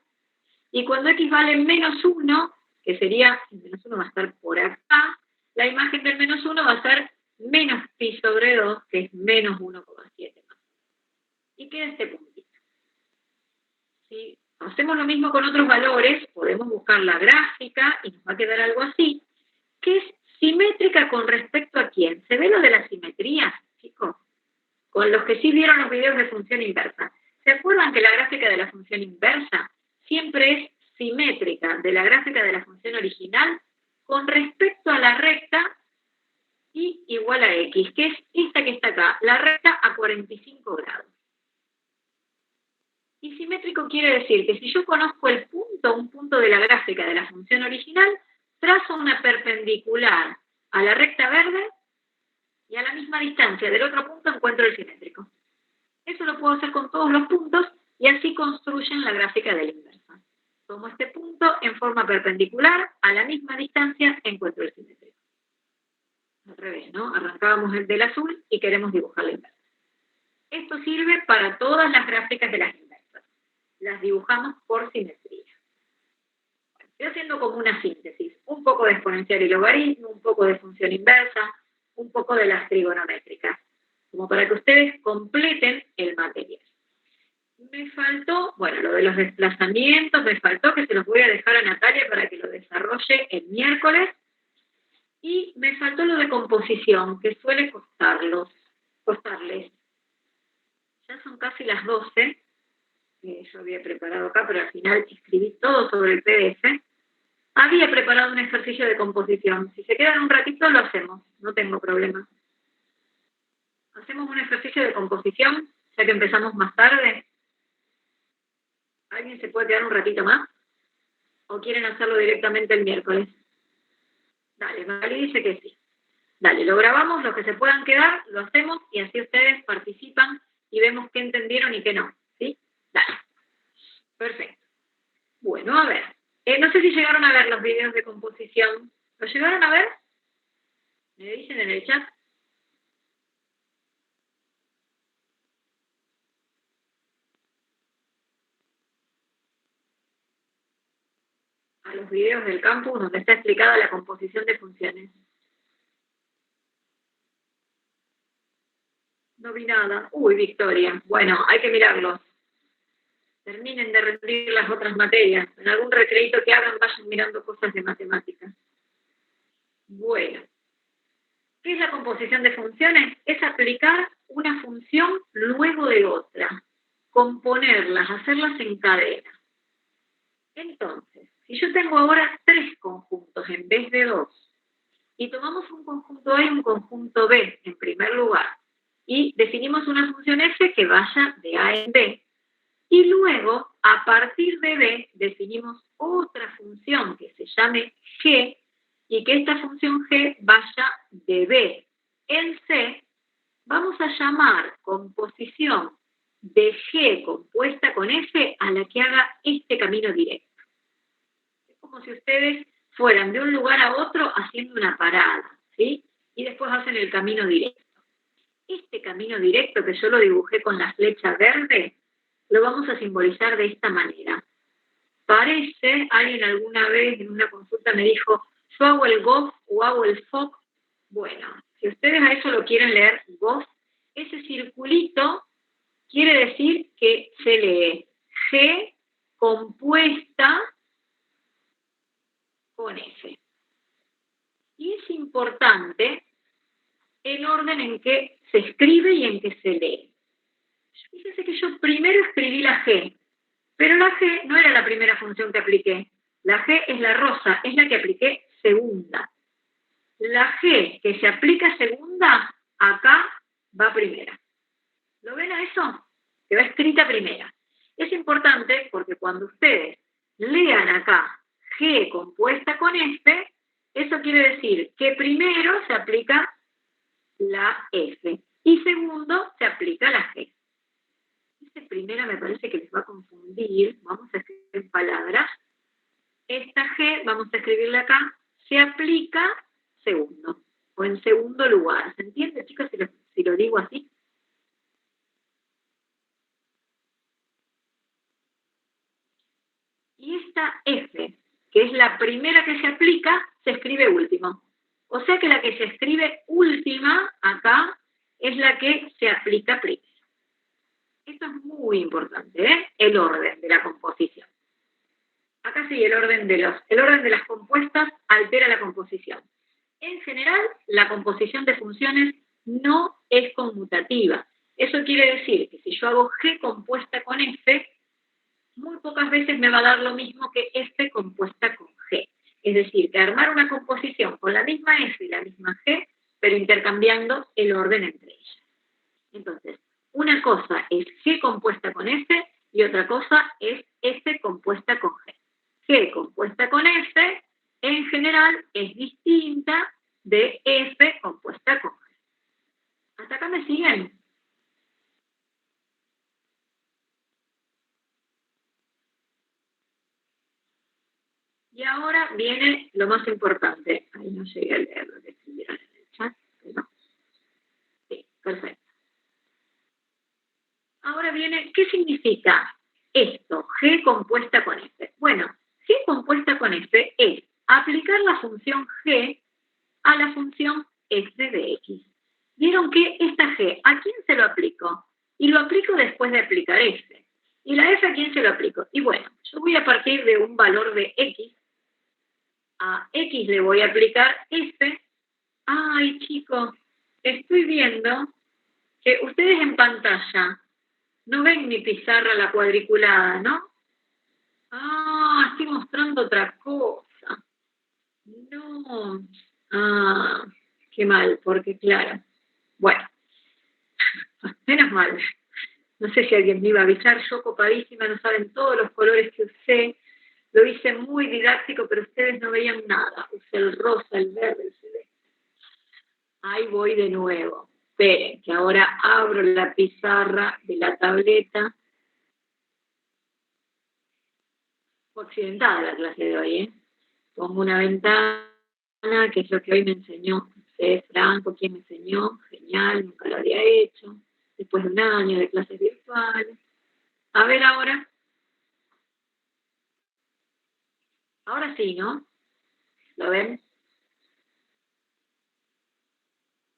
Y cuando x vale menos 1, que sería, el menos 1 va a estar por acá, la imagen del menos 1 va a ser menos pi sobre 2, que es menos 1,7 más. Y queda este puntito. Si hacemos lo mismo con otros valores, podemos buscar la gráfica y nos va a quedar algo así, que es simétrica con respecto a quién. ¿Se ve lo de la simetría, chicos? Con los que sí vieron los videos de función inversa. ¿Se acuerdan que la gráfica de la función inversa siempre es simétrica de la gráfica de la función original con respecto a la recta y igual a x, que es esta que está acá, la recta a 45 grados? Y simétrico quiere decir que si yo conozco el punto, un punto de la gráfica de la función original, trazo una perpendicular a la recta verde y a la misma distancia del otro punto encuentro el simétrico. Eso lo puedo hacer con todos los puntos y así construyen la gráfica de la inversa. Tomo este punto en forma perpendicular, a la misma distancia encuentro el simétrico. Al revés, ¿no? Arrancábamos el del azul y queremos dibujar la inversa. Esto sirve para todas las gráficas de las inversas. Las dibujamos por simetría. Estoy haciendo como una síntesis, un poco de exponencial y logaritmo, un poco de función inversa, un poco de las trigonométricas, como para que ustedes completen el material. Me faltó, bueno, lo de los desplazamientos, me faltó que se los voy a dejar a Natalia para que lo desarrolle el miércoles, y me faltó lo de composición, que suele costarles. Ya son casi las 12, yo había preparado acá, pero al final escribí todo sobre el PDF. Había preparado un ejercicio de composición. Si se quedan un ratito, lo hacemos. No tengo problema. Hacemos un ejercicio de composición, ya que empezamos más tarde. ¿Alguien se puede quedar un ratito más? ¿O quieren hacerlo directamente el miércoles? Dale, Magali dice que sí. Dale, lo grabamos, los que se puedan quedar, lo hacemos y así ustedes participan y vemos qué entendieron y qué no. ¿Sí? Dale. Perfecto. Bueno, a ver. No sé si llegaron a ver los videos de composición. ¿Los llegaron a ver? ¿Me dicen en el chat? A los videos del campus donde está explicada la composición de funciones. No vi nada. Uy, Victoria. Bueno, hay que mirarlos. Terminen de rendir las otras materias. En algún recreito que hagan, vayan mirando cosas de matemáticas. Bueno. ¿Qué es la composición de funciones? Es aplicar una función luego de otra. Componerlas, hacerlas en cadena. Entonces, si yo tengo ahora 3 conjuntos en vez de 2, y tomamos un conjunto A y un conjunto B en primer lugar, y definimos una función f que vaya de A en B, y luego, a partir de B, definimos otra función que se llame G, y que esta función G vaya de B en C, vamos a llamar composición de G compuesta con F a la que haga este camino directo. Es como si ustedes fueran de un lugar a otro haciendo una parada, ¿sí? Y después hacen el camino directo. Este camino directo que yo lo dibujé con la flecha verde, lo vamos a simbolizar de esta manera. Parece, alguien alguna vez en una consulta me dijo, Yo hago el GOF o hago el FOC. Bueno, si ustedes a eso lo quieren leer, GOF, ese circulito quiere decir que se lee G compuesta con F. Y es importante el orden en que se escribe y en que se lee. Fíjense que yo primero escribí la G, pero la G no era la primera función que apliqué. La G es la rosa, es la que apliqué segunda. La G que se aplica segunda, acá va primera. ¿Lo ven a eso? Que va escrita primera. Es importante porque cuando ustedes lean acá G compuesta con F, eso quiere decir que primero se aplica la F y segundo se aplica la G. Esta primera me parece que les va a confundir. Vamos a escribir en palabras. Esta G, vamos a escribirla acá, se aplica segundo o en segundo lugar. ¿Se entiende, chicos, si lo digo así? Y esta F, que es la primera que se aplica, se escribe último. O sea que la que se escribe última acá es la que se aplica primero. Esto es muy importante, ¿eh? El orden de la composición. Acá sí, el orden de las compuestas altera la composición. En general, la composición de funciones no es conmutativa. Eso quiere decir que si yo hago G compuesta con F, muy pocas veces me va a dar lo mismo que F compuesta con G. Es decir, que armar una composición con la misma F y la misma G, pero intercambiando el orden entre ellas. Entonces, una cosa es G compuesta con F y otra cosa es F compuesta con G. G compuesta con F, en general, es distinta de F compuesta con G. ¿Hasta acá me siguen? Y ahora viene lo más importante. Ahí no llegué a leer lo que escribieron en el chat, pero sí, perfecto. Ahora viene, ¿qué significa esto? G compuesta con F. Bueno, G compuesta con F es aplicar la función G a la función f de x. ¿Vieron que esta G, a quién se lo aplico? Y lo aplico después de aplicar f. ¿Y la f a quién se lo aplico? Y bueno, yo voy a partir de un valor de x. A x le voy a aplicar f. Ay, chicos, estoy viendo que ustedes en pantalla no ven mi pizarra, la cuadriculada, ¿no? Ah, estoy mostrando otra cosa. No. Ah, qué mal, porque claro. Bueno, menos mal. No sé si alguien me iba a avisar, yo copadísima, no saben todos los colores que usé. Lo hice muy didáctico, pero ustedes no veían nada. Usé el rosa, el verde, el celeste. Ahí voy de nuevo. Esperen, que ahora abro la pizarra de la tableta. Fue accidentada la clase de hoy, ¿eh? Pongo una ventana, que es lo que hoy me enseñó Franco, quien me enseñó, genial, nunca lo había hecho, después de un año de clases virtuales. A ver ahora. Ahora sí, ¿no? ¿Lo ven?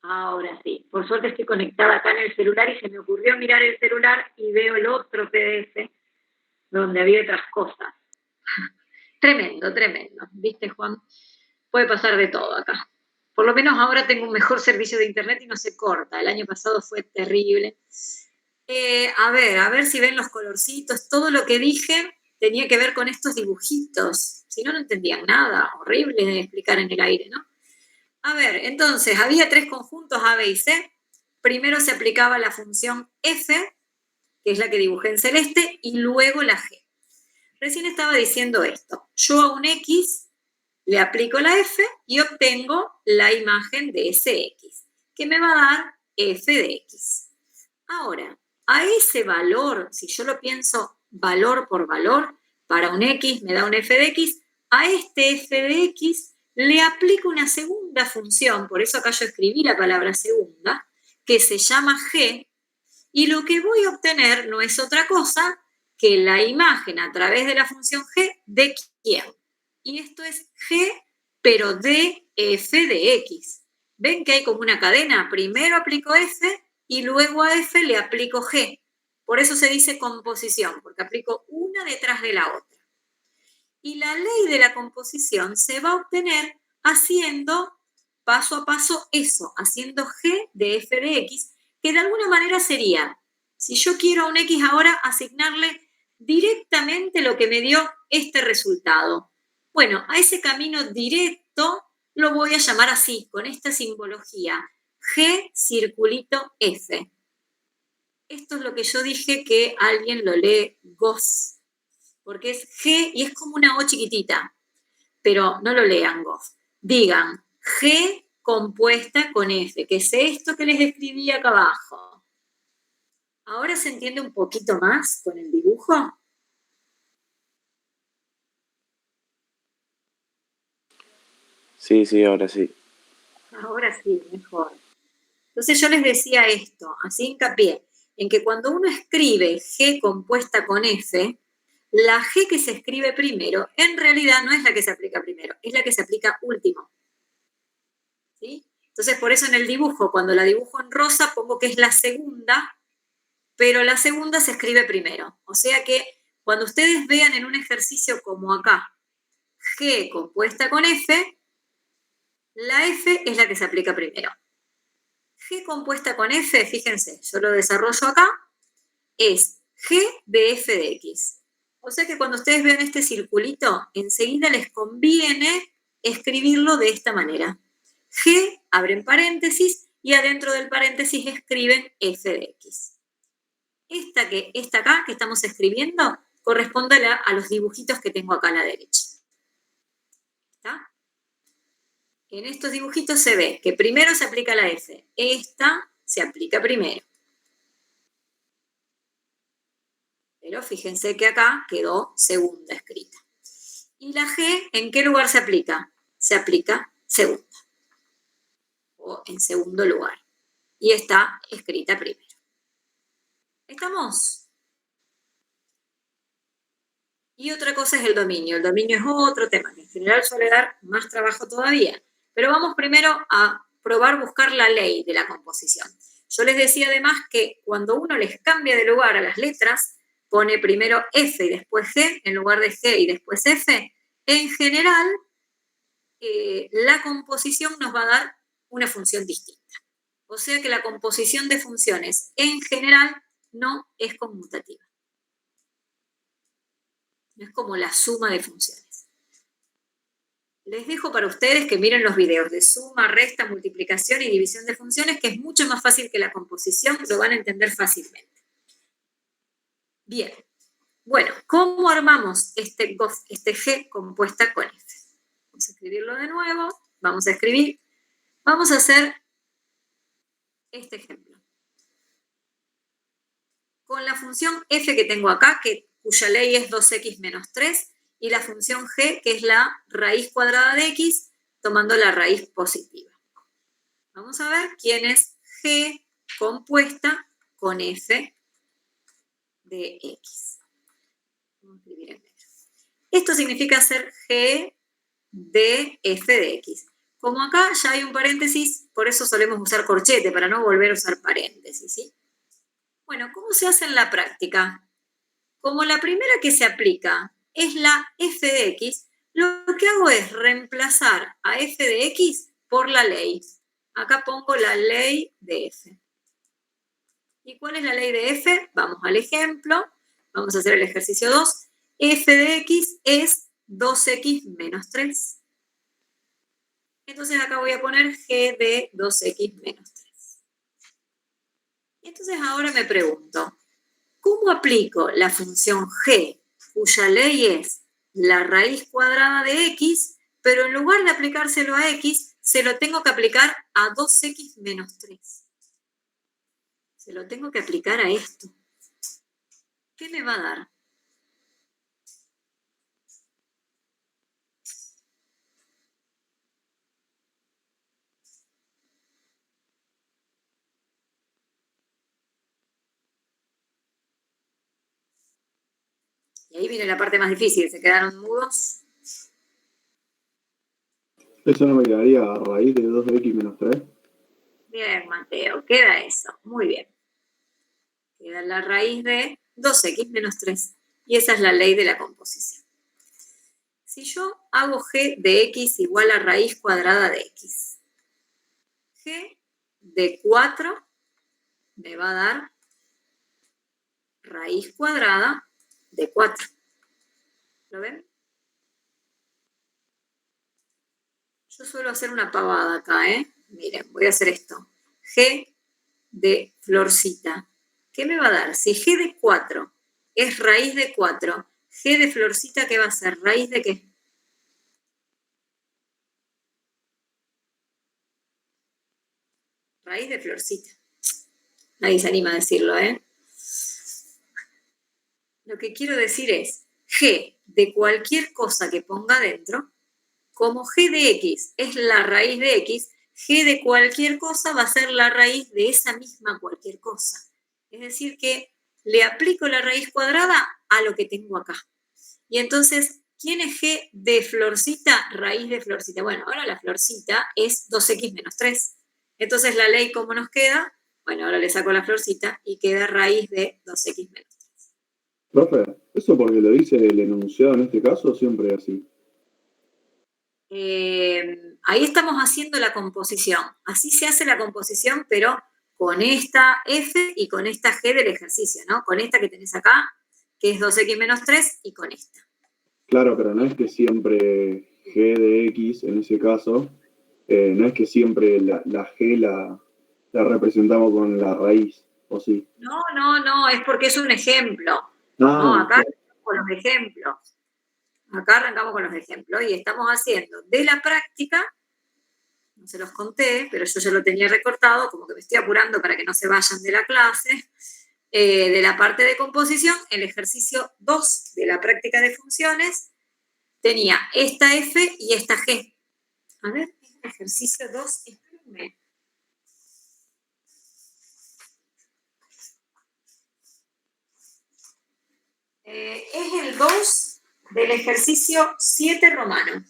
Ahora sí. Por suerte estoy conectada acá en el celular y se me ocurrió mirar el celular y veo el otro PDF donde había otras cosas. Tremendo, tremendo. ¿Viste, Juan? Puede pasar de todo acá. Por lo menos ahora tengo un mejor servicio de internet y no se corta. El año pasado fue terrible. A ver si ven los colorcitos. Todo lo que dije tenía que ver con estos dibujitos. Si no, no entendían nada. Horrible de explicar en el aire, ¿no? A ver, entonces, había tres conjuntos A, B y C. Primero se aplicaba la función f, que es la que dibujé en celeste, y luego la g. Recién estaba diciendo esto. Yo a un x le aplico la f y obtengo la imagen de ese x, que me va a dar f de x. Ahora, a ese valor, si yo lo pienso valor por valor, para un x me da un f de x, a este f de x le aplico una segunda función, por eso acá yo escribí la palabra segunda, que se llama g, y lo que voy a obtener no es otra cosa que la imagen a través de la función g de quién. Y esto es g, pero de f de x. ¿Ven que hay como una cadena? Primero aplico f y luego a f le aplico g. Por eso se dice composición, porque aplico una detrás de la otra. Y la ley de la composición se va a obtener haciendo paso a paso eso, haciendo g de f de x, que de alguna manera sería, si yo quiero a un x ahora, asignarle directamente lo que me dio este resultado. Bueno, a ese camino directo lo voy a llamar así, con esta simbología, g circulito f. Esto es lo que yo dije que alguien lo lee goz, porque es G y es como una O chiquitita, pero no lo lean goz. Digan G compuesta con F, que es esto que les escribí acá abajo. ¿Ahora se entiende un poquito más con el dibujo? Sí, sí, ahora sí. Ahora sí, mejor. Entonces yo les decía esto, así hincapié, en que cuando uno escribe G compuesta con F, la G que se escribe primero, en realidad no es la que se aplica primero, es la que se aplica último. ¿Sí? Entonces, por eso en el dibujo, cuando la dibujo en rosa, pongo que es la segunda, pero la segunda se escribe primero. O sea que cuando ustedes vean en un ejercicio como acá, G compuesta con F, la F es la que se aplica primero. G compuesta con F, fíjense, yo lo desarrollo acá, es G de f de x. O sea que cuando ustedes vean este circulito, enseguida les conviene escribirlo de esta manera. G, abren paréntesis, y adentro del paréntesis escriben f de x. Esta acá que estamos escribiendo corresponde a los dibujitos que tengo acá a la derecha. ¿Está? En estos dibujitos se ve que primero se aplica la f. Esta se aplica primero. Pero fíjense que acá quedó segunda escrita. ¿Y la G en qué lugar se aplica? Se aplica segunda, o en segundo lugar. Y está escrita primero. ¿Estamos? Y otra cosa es el dominio. El dominio es otro tema, que en general suele dar más trabajo todavía. Pero vamos primero a probar buscar la ley de la composición. Yo les decía además que cuando uno les cambia de lugar a las letras, pone primero F y después G, en lugar de G y después F, en general, la composición nos va a dar una función distinta. O sea que la composición de funciones, en general, no es conmutativa. No es como la suma de funciones. Les dejo para ustedes que miren los videos de suma, resta, multiplicación y división de funciones, que es mucho más fácil que la composición, lo van a entender fácilmente. Bien. Bueno, ¿cómo armamos este G compuesta con F? Vamos a escribirlo de nuevo. Vamos a hacer este ejemplo. Con la función f que tengo acá, cuya ley es 2x menos 3, y la función g, que es la raíz cuadrada de x, tomando la raíz positiva. Vamos a ver quién es g compuesta con f de x. Vamos a escribir en medio. Esto significa hacer g de f de x. Como acá ya hay un paréntesis, por eso solemos usar corchete, para no volver a usar paréntesis, ¿sí? Bueno, ¿cómo se hace en la práctica? Como la primera que se aplica es la f de x, lo que hago es reemplazar a f de x por la ley. Acá pongo la ley de f. ¿Y cuál es la ley de f? Vamos al ejemplo. Vamos a hacer el ejercicio 2. F de x es 2x menos 3. Entonces acá voy a poner g de 2x menos 3. Entonces ahora me pregunto, ¿cómo aplico la función g, cuya ley es la raíz cuadrada de x, pero en lugar de aplicárselo a x, se lo tengo que aplicar a 2x menos 3? Se lo tengo que aplicar a esto. ¿Qué me va a dar? Y ahí viene la parte más difícil, ¿se quedaron mudos? Eso no me quedaría a raíz de 2 de x menos 3. Bien, Mateo, queda eso. Muy bien. Queda la raíz de 2x menos 3. Y esa es la ley de la composición. Si yo hago g de x igual a raíz cuadrada de x, g de 4 me va a dar raíz cuadrada de 4. ¿Lo ven? Yo suelo hacer una pavada acá, ¿eh? Miren, voy a hacer esto. G de Florcita. ¿Qué me va a dar? Si g de 4 es raíz de 4, g de Florcita, ¿qué va a ser? ¿Raíz de qué? Raíz de Florcita. Nadie se anima a decirlo, ¿eh? Lo que quiero decir es g de cualquier cosa que ponga dentro, como g de x es la raíz de x, g de cualquier cosa va a ser la raíz de esa misma cualquier cosa. Es decir, que le aplico la raíz cuadrada a lo que tengo acá. Y entonces, ¿quién es g de Florcita? Raíz de Florcita. Bueno, ahora la Florcita es 2x menos 3. Entonces, la ley, ¿cómo nos queda? Bueno, ahora le saco la Florcita y queda raíz de 2x menos 3. Profe, ¿eso porque lo dice el enunciado en este caso o siempre es así? Ahí estamos haciendo la composición. Así se hace la composición, pero con esta f y con esta g del ejercicio, ¿no? Con esta que tenés acá, que es 2x menos 3, y con esta. Claro, pero no es que siempre g de x, en ese caso, no es que siempre la g la representamos con la raíz, ¿o sí? No, es porque es un ejemplo. Ah, No, acá claro. arrancamos con los ejemplos. Acá arrancamos con los ejemplos y estamos haciendo de la práctica, no se los conté, pero yo ya lo tenía recortado, como que me estoy apurando para que no se vayan de la clase, de la parte de composición, el ejercicio 2 de la práctica de funciones tenía esta f y esta g. A ver, el ejercicio 2, espérenme. Es el 2 del ejercicio 7 romano.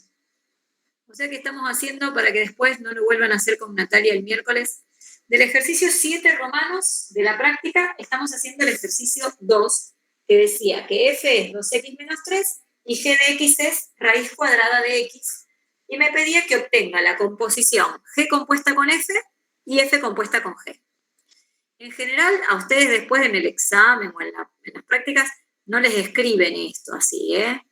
O sea que estamos haciendo, para que después no lo vuelvan a hacer con Natalia el miércoles, del ejercicio 7 romanos de la práctica, estamos haciendo el ejercicio 2, que decía que f es 2x menos 3 y g de x es raíz cuadrada de x. Y me pedía que obtenga la composición g compuesta con f y f compuesta con g. En general, a ustedes después en el examen o en las prácticas, no les escriben esto así, ¿eh?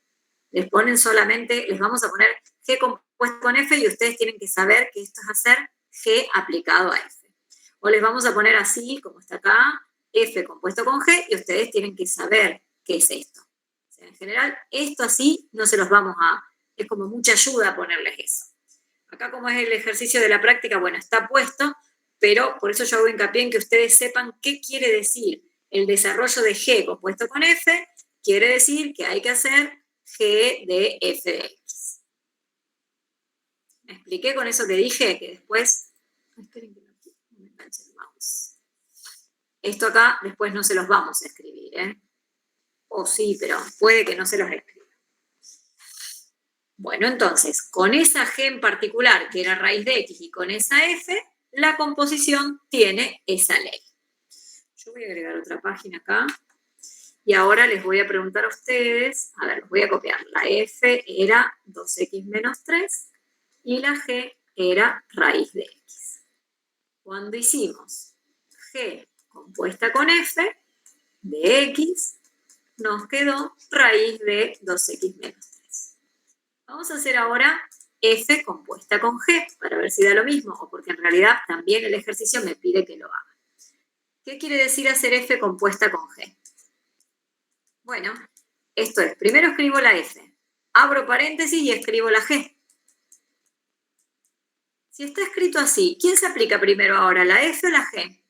Les ponen solamente, les vamos a poner g compuesto con f y ustedes tienen que saber que esto es hacer g aplicado a f. O les vamos a poner así, como está acá, f compuesto con g y ustedes tienen que saber qué es esto. O sea, en general, esto así no se los vamos a, es como mucha ayuda ponerles eso. Acá como es el ejercicio de la práctica, bueno, está puesto, pero por eso yo hago hincapié en que ustedes sepan qué quiere decir el desarrollo de g compuesto con f. Quiere decir que hay que hacer g de f de x. ¿Me expliqué con eso que dije? Que después... Esperen que no me enganche el mouse. Esto acá después no se los vamos a escribir, ¿eh? O sí, pero puede que no se los escriba. Bueno, entonces, con esa g en particular, que era raíz de x, y con esa f, la composición tiene esa ley. Yo voy a agregar otra página acá. Y ahora les voy a preguntar a ustedes, a ver, los voy a copiar. La f era 2x menos 3 y la g era raíz de x. Cuando hicimos g compuesta con f de x, nos quedó raíz de 2x menos 3. Vamos a hacer ahora f compuesta con g, para ver si da lo mismo, o porque en realidad también el ejercicio me pide que lo haga. ¿Qué quiere decir hacer f compuesta con g? Bueno, esto es, primero escribo la f, abro paréntesis y escribo la g. Si está escrito así, ¿quién se aplica primero ahora, la f o la g?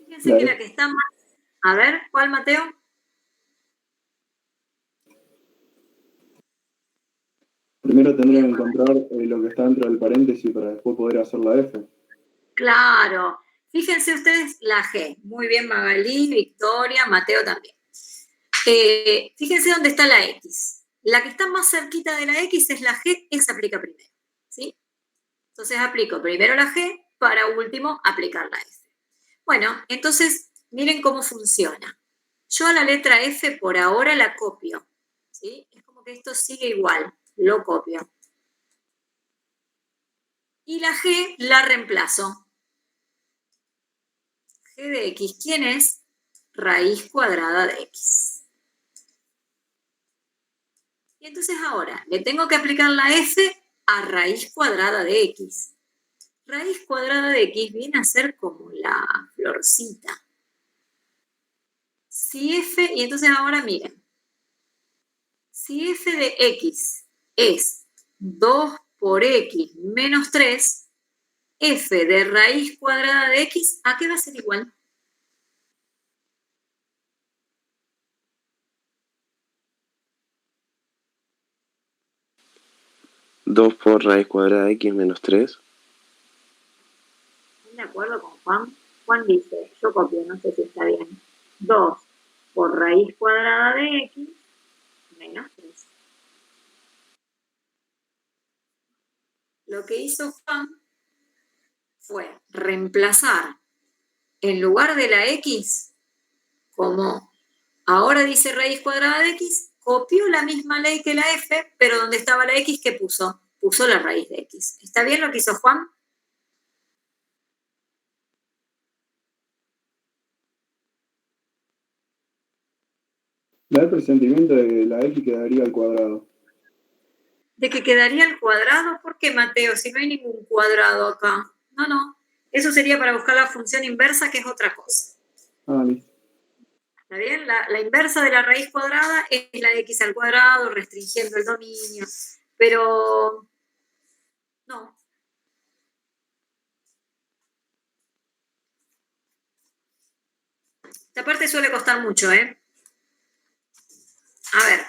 Fíjense que la que está más... A ver, ¿cuál, Mateo? Primero tendría que encontrar lo que está dentro del paréntesis para después poder hacer la f. Claro. Fíjense ustedes la G. Muy bien, Magalí, Victoria, Mateo también. Fíjense dónde está la X. La que está más cerquita de la X es la G, esa aplica primero, ¿sí? Entonces aplico primero la G, para último aplicar la F. Bueno, entonces miren cómo funciona. Yo a la letra F por ahora la copio, ¿sí? Es como que esto sigue igual, lo copio. Y la G la reemplazo. G de X, ¿quién es? Raíz cuadrada de X. Y entonces ahora le tengo que aplicar la F a raíz cuadrada de X. Raíz cuadrada de X viene a ser como la florcita. Si F, y entonces ahora miren, si F de X es 2 por X menos 3, F de raíz cuadrada de X, ¿a qué va a ser igual? Dos por raíz cuadrada de X menos 3. ¿Están de acuerdo con Juan? Juan dice, yo copio, no sé si está bien. 2 por raíz cuadrada de X menos 3. Lo que hizo Juan fue reemplazar en lugar de la X, como ahora dice raíz cuadrada de X, copió la misma ley que la F, pero donde estaba la X, ¿qué puso? Puso la raíz de X. ¿Está bien lo que hizo Juan? Me da el presentimiento de que la X quedaría al cuadrado. ¿De que quedaría el cuadrado? ¿Por qué, Mateo? Si no hay ningún cuadrado acá. No. Eso sería para buscar la función inversa, que es otra cosa. Ah, listo. ¿Está bien? La inversa de la raíz cuadrada es la X al cuadrado, restringiendo el dominio. Pero no. Esta parte suele costar mucho, ¿eh? A ver,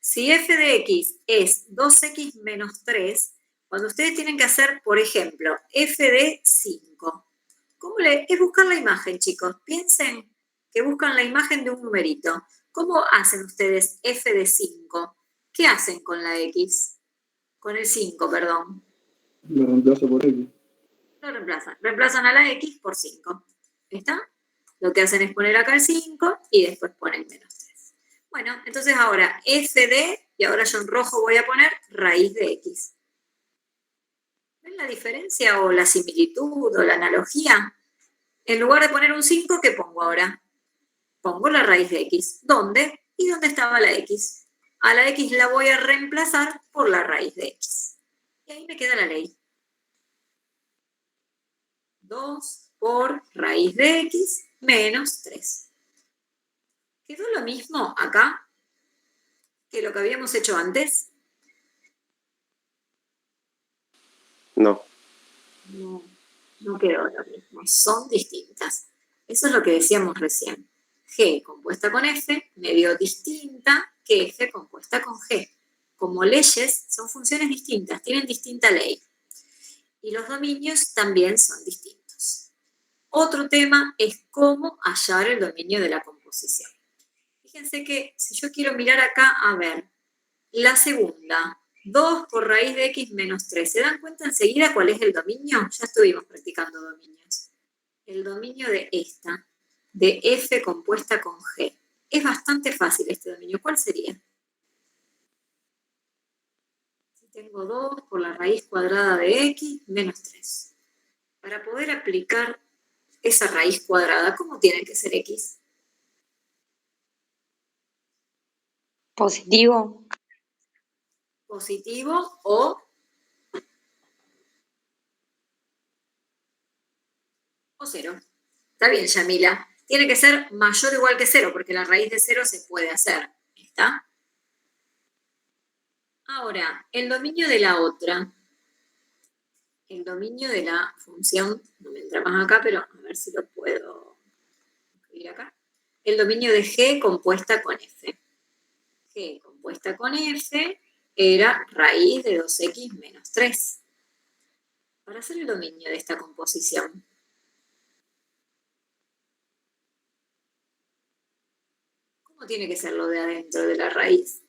si f de x es 2x menos 3, cuando ustedes tienen que hacer, por ejemplo, f de 5, es buscar la imagen, chicos. Piensen que buscan la imagen de un numerito. ¿Cómo hacen ustedes f de 5? ¿Qué hacen con la x? Con el 5, perdón. Lo reemplazo por X. Lo reemplazan. Reemplazan a la x por 5. ¿Está? Lo que hacen es poner acá el 5 y después ponen menos 3. Bueno, entonces ahora f de, y ahora yo en rojo voy a poner raíz de x. ¿Ven la diferencia o la similitud o la analogía? En lugar de poner un 5, ¿qué pongo ahora? Pongo la raíz de x. ¿Dónde? ¿Y dónde estaba la x? A la x la voy a reemplazar por la raíz de x. Y ahí me queda la ley. 2 por raíz de x menos 3. ¿Quedó lo mismo acá que lo que habíamos hecho antes? No. No quedó lo mismo. Son distintas. Eso es lo que decíamos recién. G compuesta con F me dio distinta que F compuesta con G. Como leyes, son funciones distintas, tienen distinta ley. Y los dominios también son distintos. Otro tema es cómo hallar el dominio de la composición. Fíjense que si yo quiero mirar acá, a ver, la segunda, 2 por raíz de x menos 3. ¿Se dan cuenta enseguida cuál es el dominio? Ya estuvimos practicando dominios. El dominio de esta, de f compuesta con g. Es bastante fácil este dominio. ¿Cuál sería? Si tengo 2 por la raíz cuadrada de x menos 3. Para poder aplicar esa raíz cuadrada, ¿cómo tiene que ser x? Positivo. Positivo o cero. Está bien, Yamila. Tiene que ser mayor o igual que 0, porque la raíz de 0 se puede hacer. ¿Está? Ahora, el dominio de la otra. El dominio de la función, no me entra más acá, pero a ver si lo puedo escribir acá. El dominio de g compuesta con f. G compuesta con f era raíz de 2x menos 3. Para hacer el dominio de esta composición, ¿Cómo tiene que ser lo de adentro de la raíz?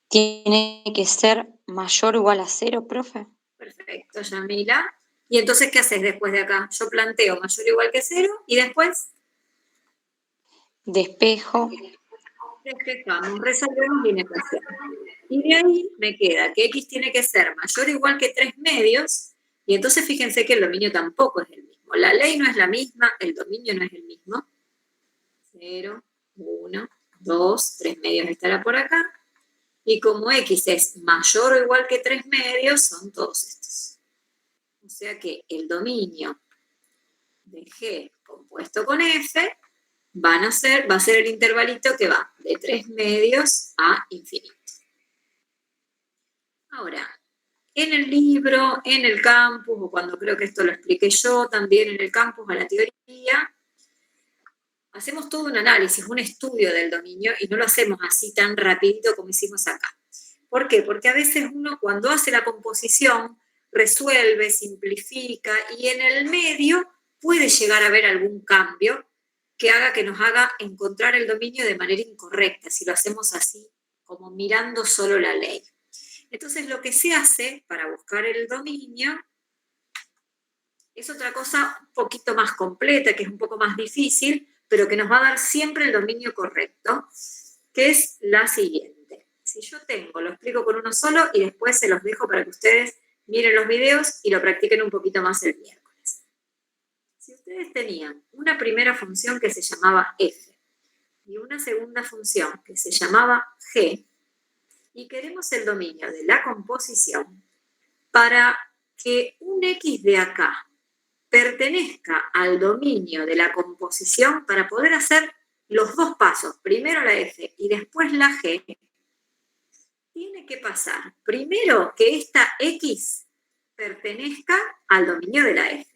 Tiene que ser mayor o igual a 0, profe. Perfecto, Yamila. ¿Y entonces qué haces después de acá? Yo planteo mayor o igual que 0 y después Despejo. despejamos, resolvemos la inecuación. Y de ahí me queda que x tiene que ser mayor o igual que 3 medios, y entonces fíjense que el dominio tampoco es el mismo. La ley no es la misma, el dominio no es el mismo. 0, 1, 2, 3 medios estará por acá. Y como x es mayor o igual que 3 medios, son todos estos. O sea que el dominio de G compuesto con F va a ser el intervalito que va de 3 medios a infinito. Ahora, en el libro, en el campus, o cuando creo que esto lo expliqué yo también en el campus a la teoría, hacemos todo un análisis, un estudio del dominio y no lo hacemos así tan rapidito como hicimos acá. ¿Por qué? Porque a veces uno cuando hace la composición resuelve, simplifica y en el medio puede llegar a haber algún cambio que haga que nos haga encontrar el dominio de manera incorrecta, si lo hacemos así, como mirando solo la ley. Entonces lo que se hace para buscar el dominio es otra cosa un poquito más completa, que es un poco más difícil, pero que nos va a dar siempre el dominio correcto, que es la siguiente. Si yo tengo, lo explico con uno solo y después se los dejo para que ustedes miren los videos y lo practiquen un poquito más el miércoles. Si ustedes tenían una primera función que se llamaba f y una segunda función que se llamaba g, y queremos el dominio de la composición, para que un x de acá pertenezca al dominio de la composición, para poder hacer los dos pasos, primero la f y después la g, tiene que pasar primero que esta x pertenezca al dominio de la f.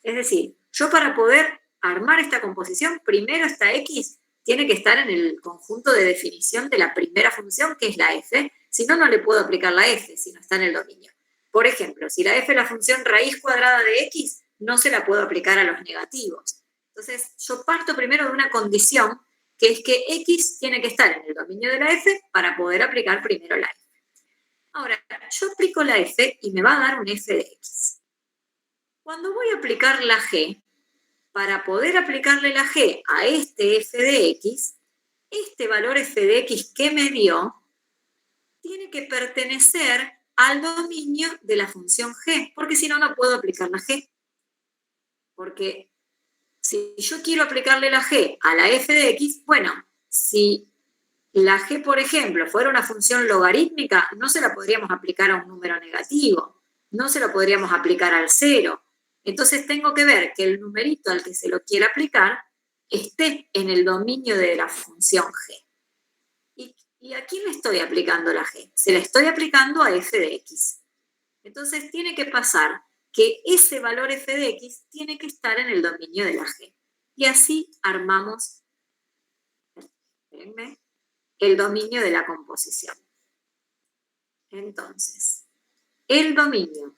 Es decir, yo para poder armar esta composición, primero esta x tiene que estar en el conjunto de definición de la primera función, que es la f, si no, no le puedo aplicar la f si no está en el dominio. Por ejemplo, si la f es la función raíz cuadrada de x, no se la puedo aplicar a los negativos. Entonces, yo parto primero de una condición, que es que x tiene que estar en el dominio de la f para poder aplicar primero la f. Ahora, yo aplico la f y me va a dar un f de x. Cuando voy a aplicar la g, para poder aplicarle la g a este f de x, este valor f de x que me dio tiene que pertenecer al dominio de la función g, porque si no, no puedo aplicar la g. Porque si yo quiero aplicarle la g a la f de x, bueno, si la g, por ejemplo, fuera una función logarítmica, no se la podríamos aplicar a un número negativo, no se la podríamos aplicar al 0. Entonces tengo que ver que el numerito al que se lo quiera aplicar esté en el dominio de la función g. ¿Y a quién le estoy aplicando la g? Se la estoy aplicando a f de x. Entonces tiene que pasar que ese valor f de x tiene que estar en el dominio de la g. Y así armamos, espérenme, el dominio de la composición. Entonces, el dominio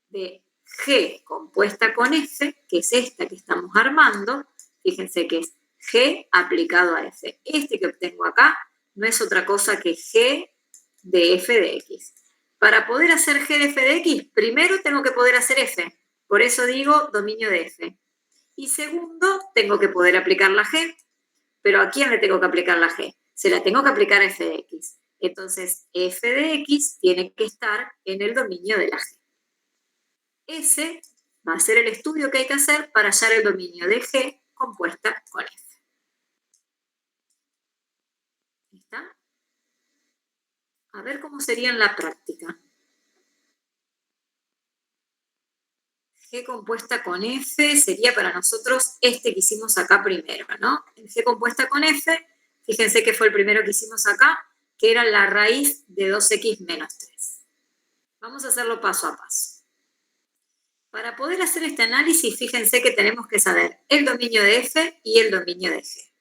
de G compuesta con F, que es esta que estamos armando, fíjense que es G aplicado a F. Este que obtengo acá no es otra cosa que G de F de X. Para poder hacer G de F de X, primero tengo que poder hacer F. Por eso digo dominio de F. Y segundo, tengo que poder aplicar la G. Pero ¿a quién le tengo que aplicar la G? Se la tengo que aplicar a f de x. Entonces, f de x tiene que estar en el dominio de la g. Ese va a ser el estudio que hay que hacer para hallar el dominio de g compuesta con f. ¿Está? A ver cómo sería en la práctica. G compuesta con f sería para nosotros este que hicimos acá primero, ¿no? El G compuesta con f, fíjense que fue el primero que hicimos acá, que era la raíz de 2x menos 3. Vamos a hacerlo paso a paso. Para poder hacer este análisis, fíjense que tenemos que saber el dominio de f y el dominio de g.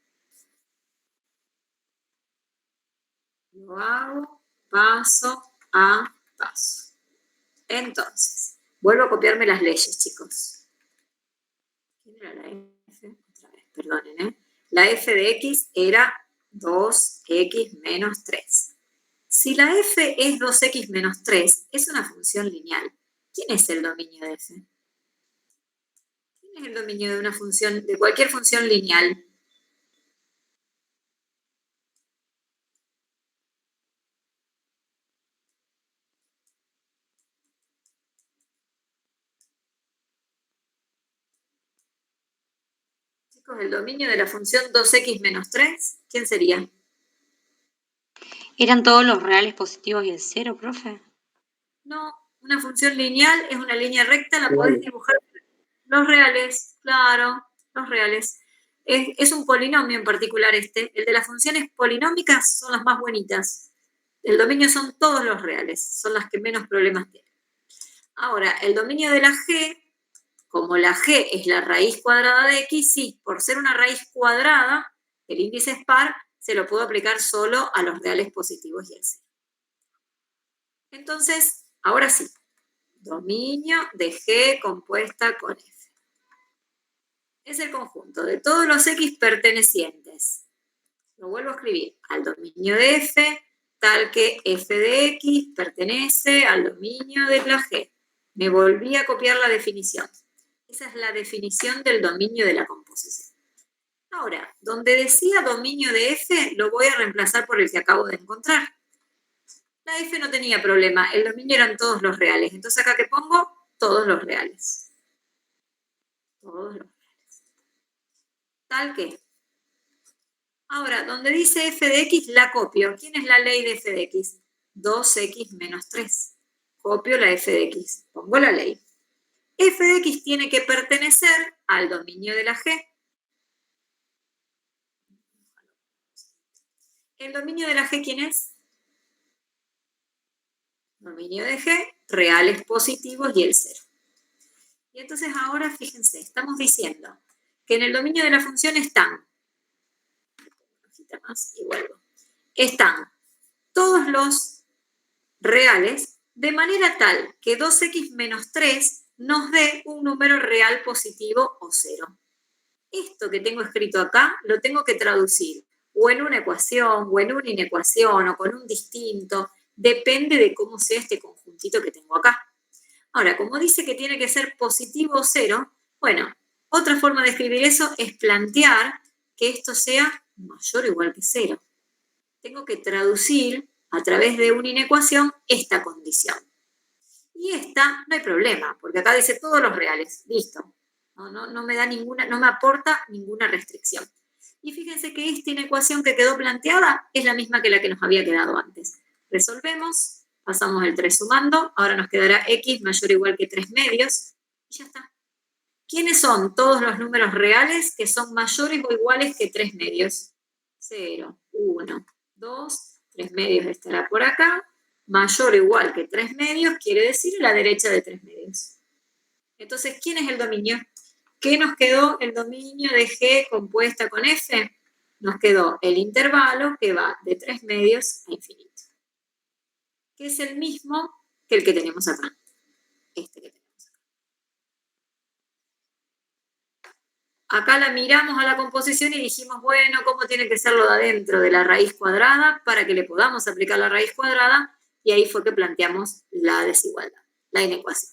Lo hago paso a paso. Entonces, Vuelvo a copiarme las leyes, chicos. ¿Quién era la F? Otra vez, perdonen, ¿eh? La F de X era 2X menos 3. Si la F es 2X menos 3, es una función lineal. ¿Quién es el dominio de F? ¿Quién es el dominio de una función, de cualquier función lineal? Chicos, el dominio de la función 2X menos 3, ¿quién sería? ¿Eran todos los reales positivos y el cero, profe? No, una función lineal es una línea recta, la podés dibujar. Los reales, claro, los reales. Es un polinomio en particular este. El de las funciones polinómicas son las más bonitas. El dominio son todos los reales, son las que menos problemas tienen. Ahora, el dominio de la G, como la G es la raíz cuadrada de X, sí, por ser una raíz cuadrada, el índice es par, se lo puedo aplicar solo a los reales positivos y el cero. Entonces, ahora sí, dominio de G compuesta con F. Es el conjunto de todos los X pertenecientes. Lo vuelvo a escribir al dominio de F, tal que F de X pertenece al dominio de la G. Me volví a copiar la definición. Esa es la definición del dominio de la composición. Ahora, donde decía dominio de F, lo voy a reemplazar por el que acabo de encontrar. La F no tenía problema, el dominio eran todos los reales. Entonces acá que pongo, todos los reales. Todos los reales. Tal que. Ahora, donde dice f de x, la copio. ¿Quién es la ley de f de x? 2x menos 3. Copio la f de x. Pongo la ley. F de x tiene que pertenecer al dominio de la g. ¿El dominio de la g quién es? Dominio de g, reales positivos y el 0. Y entonces ahora, fíjense, estamos diciendo que en el dominio de la función están, más y vuelvo, están todos los reales de manera tal que 2x menos 3 nos dé un número real positivo o 0. Esto que tengo escrito acá lo tengo que traducir o en una ecuación o en una inecuación o con un distinto, depende de cómo sea este conjuntito que tengo acá. Ahora, como dice que tiene que ser positivo o 0, bueno, otra forma de escribir eso es plantear que esto sea mayor o igual que 0. Tengo que traducir a través de una inecuación esta condición. Y esta no hay problema, porque acá dice todos los reales, listo. No me da ninguna, no me aporta ninguna restricción. Y fíjense que esta inecuación que quedó planteada es la misma que la que nos había quedado antes. Resolvemos, pasamos el 3 sumando, ahora nos quedará x mayor o igual que 3 medios, y ya está. ¿Quiénes son todos los números reales que son mayores o iguales que 3 medios? 0, 1, 2, 3 medios estará por acá, mayor o igual que 3 medios quiere decir a la derecha de 3 medios. Entonces, ¿quién es el dominio? ¿Qué nos quedó el dominio de G compuesta con F? Nos quedó el intervalo que va de 3 medios a infinito, que es el mismo que el que tenemos acá, este que tenemos acá. Acá la miramos a la composición y dijimos, bueno, ¿cómo tiene que ser lo de adentro de la raíz cuadrada para que le podamos aplicar la raíz cuadrada? Y ahí fue que planteamos la desigualdad, la inecuación.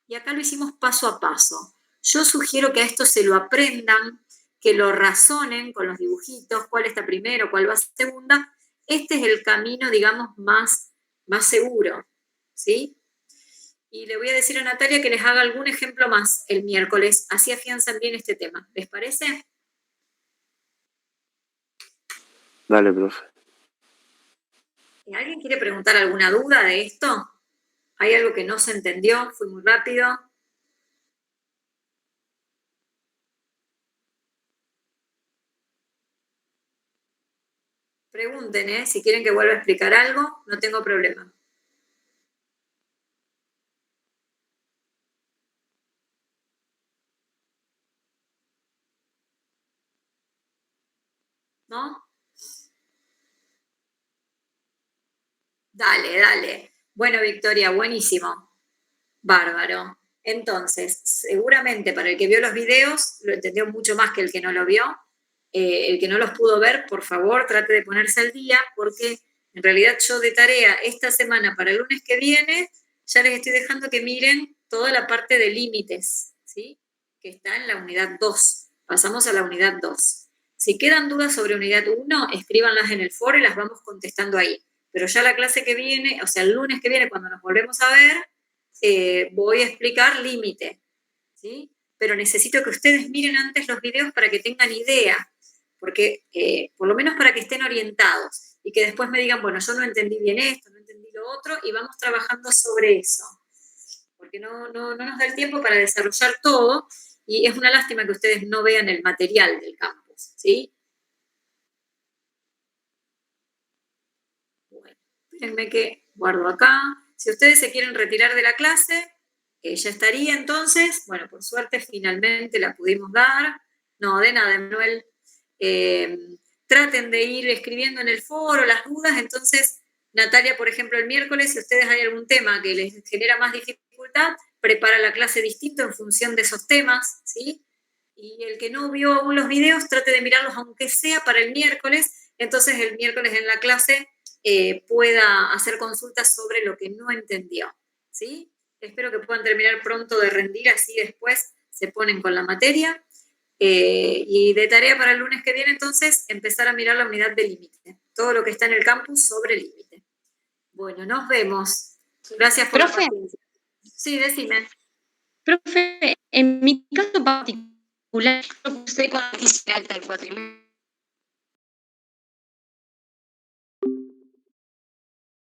Y acá lo hicimos paso a paso. Yo sugiero que a esto se lo aprendan, que lo razonen con los dibujitos, cuál está primero, cuál va segunda. Este es el camino, digamos, más seguro, ¿sí? Y le voy a decir a Natalia que les haga algún ejemplo más el miércoles, así afianzan bien este tema. ¿Les parece? Dale, profe. ¿Alguien quiere preguntar alguna duda de esto? ¿Hay algo que no se entendió? ¿Fue muy rápido? Pregunten, si quieren que vuelva a explicar algo, no tengo problema. ¿No? Dale, dale. Bueno, Victoria, buenísimo. Bárbaro. Entonces, seguramente para el que vio los videos, lo entendió mucho más que el que no lo vio. El que no los pudo ver, por favor, trate de ponerse al día, porque en realidad yo de tarea esta semana para el lunes que viene, ya les estoy dejando que miren toda la parte de límites, ¿sí? Que está en la unidad 2. Pasamos a la unidad 2. Si quedan dudas sobre unidad 1, escríbanlas en el foro y las vamos contestando ahí. Pero ya la clase que viene, o sea, el lunes que viene, cuando nos volvemos a ver, voy a explicar límite, ¿sí? Pero necesito que ustedes miren antes los videos para que tengan idea, porque por lo menos para que estén orientados y que después me digan, bueno, yo no entendí bien esto, no entendí lo otro, y vamos trabajando sobre eso, porque no nos da el tiempo para desarrollar todo, y es una lástima que ustedes no vean el material del campus, ¿sí? Bueno, espérenme que guardo acá. Si ustedes se quieren retirar de la clase, ya estaría entonces. Bueno, por suerte finalmente la pudimos dar. No, de nada, Manuel. Traten de ir escribiendo en el foro las dudas. Entonces, Natalia, por ejemplo, el miércoles, si ustedes hay algún tema que les genera más dificultad, prepara la clase distinto en función de esos temas, ¿sí? Y el que no vio aún los videos, trate de mirarlos aunque sea para el miércoles. Entonces, el miércoles en la clase pueda hacer consultas sobre lo que no entendió, ¿sí? Espero que puedan terminar pronto de rendir, así después se ponen con la materia. Y de tarea para el lunes que viene, entonces, empezar a mirar la unidad de límite. Todo lo que está en el campus sobre límite. Bueno, nos vemos. Gracias por la paciencia. Sí, decime. Profe, en mi caso particular, yo puse con noticia alta el cuatrimestre.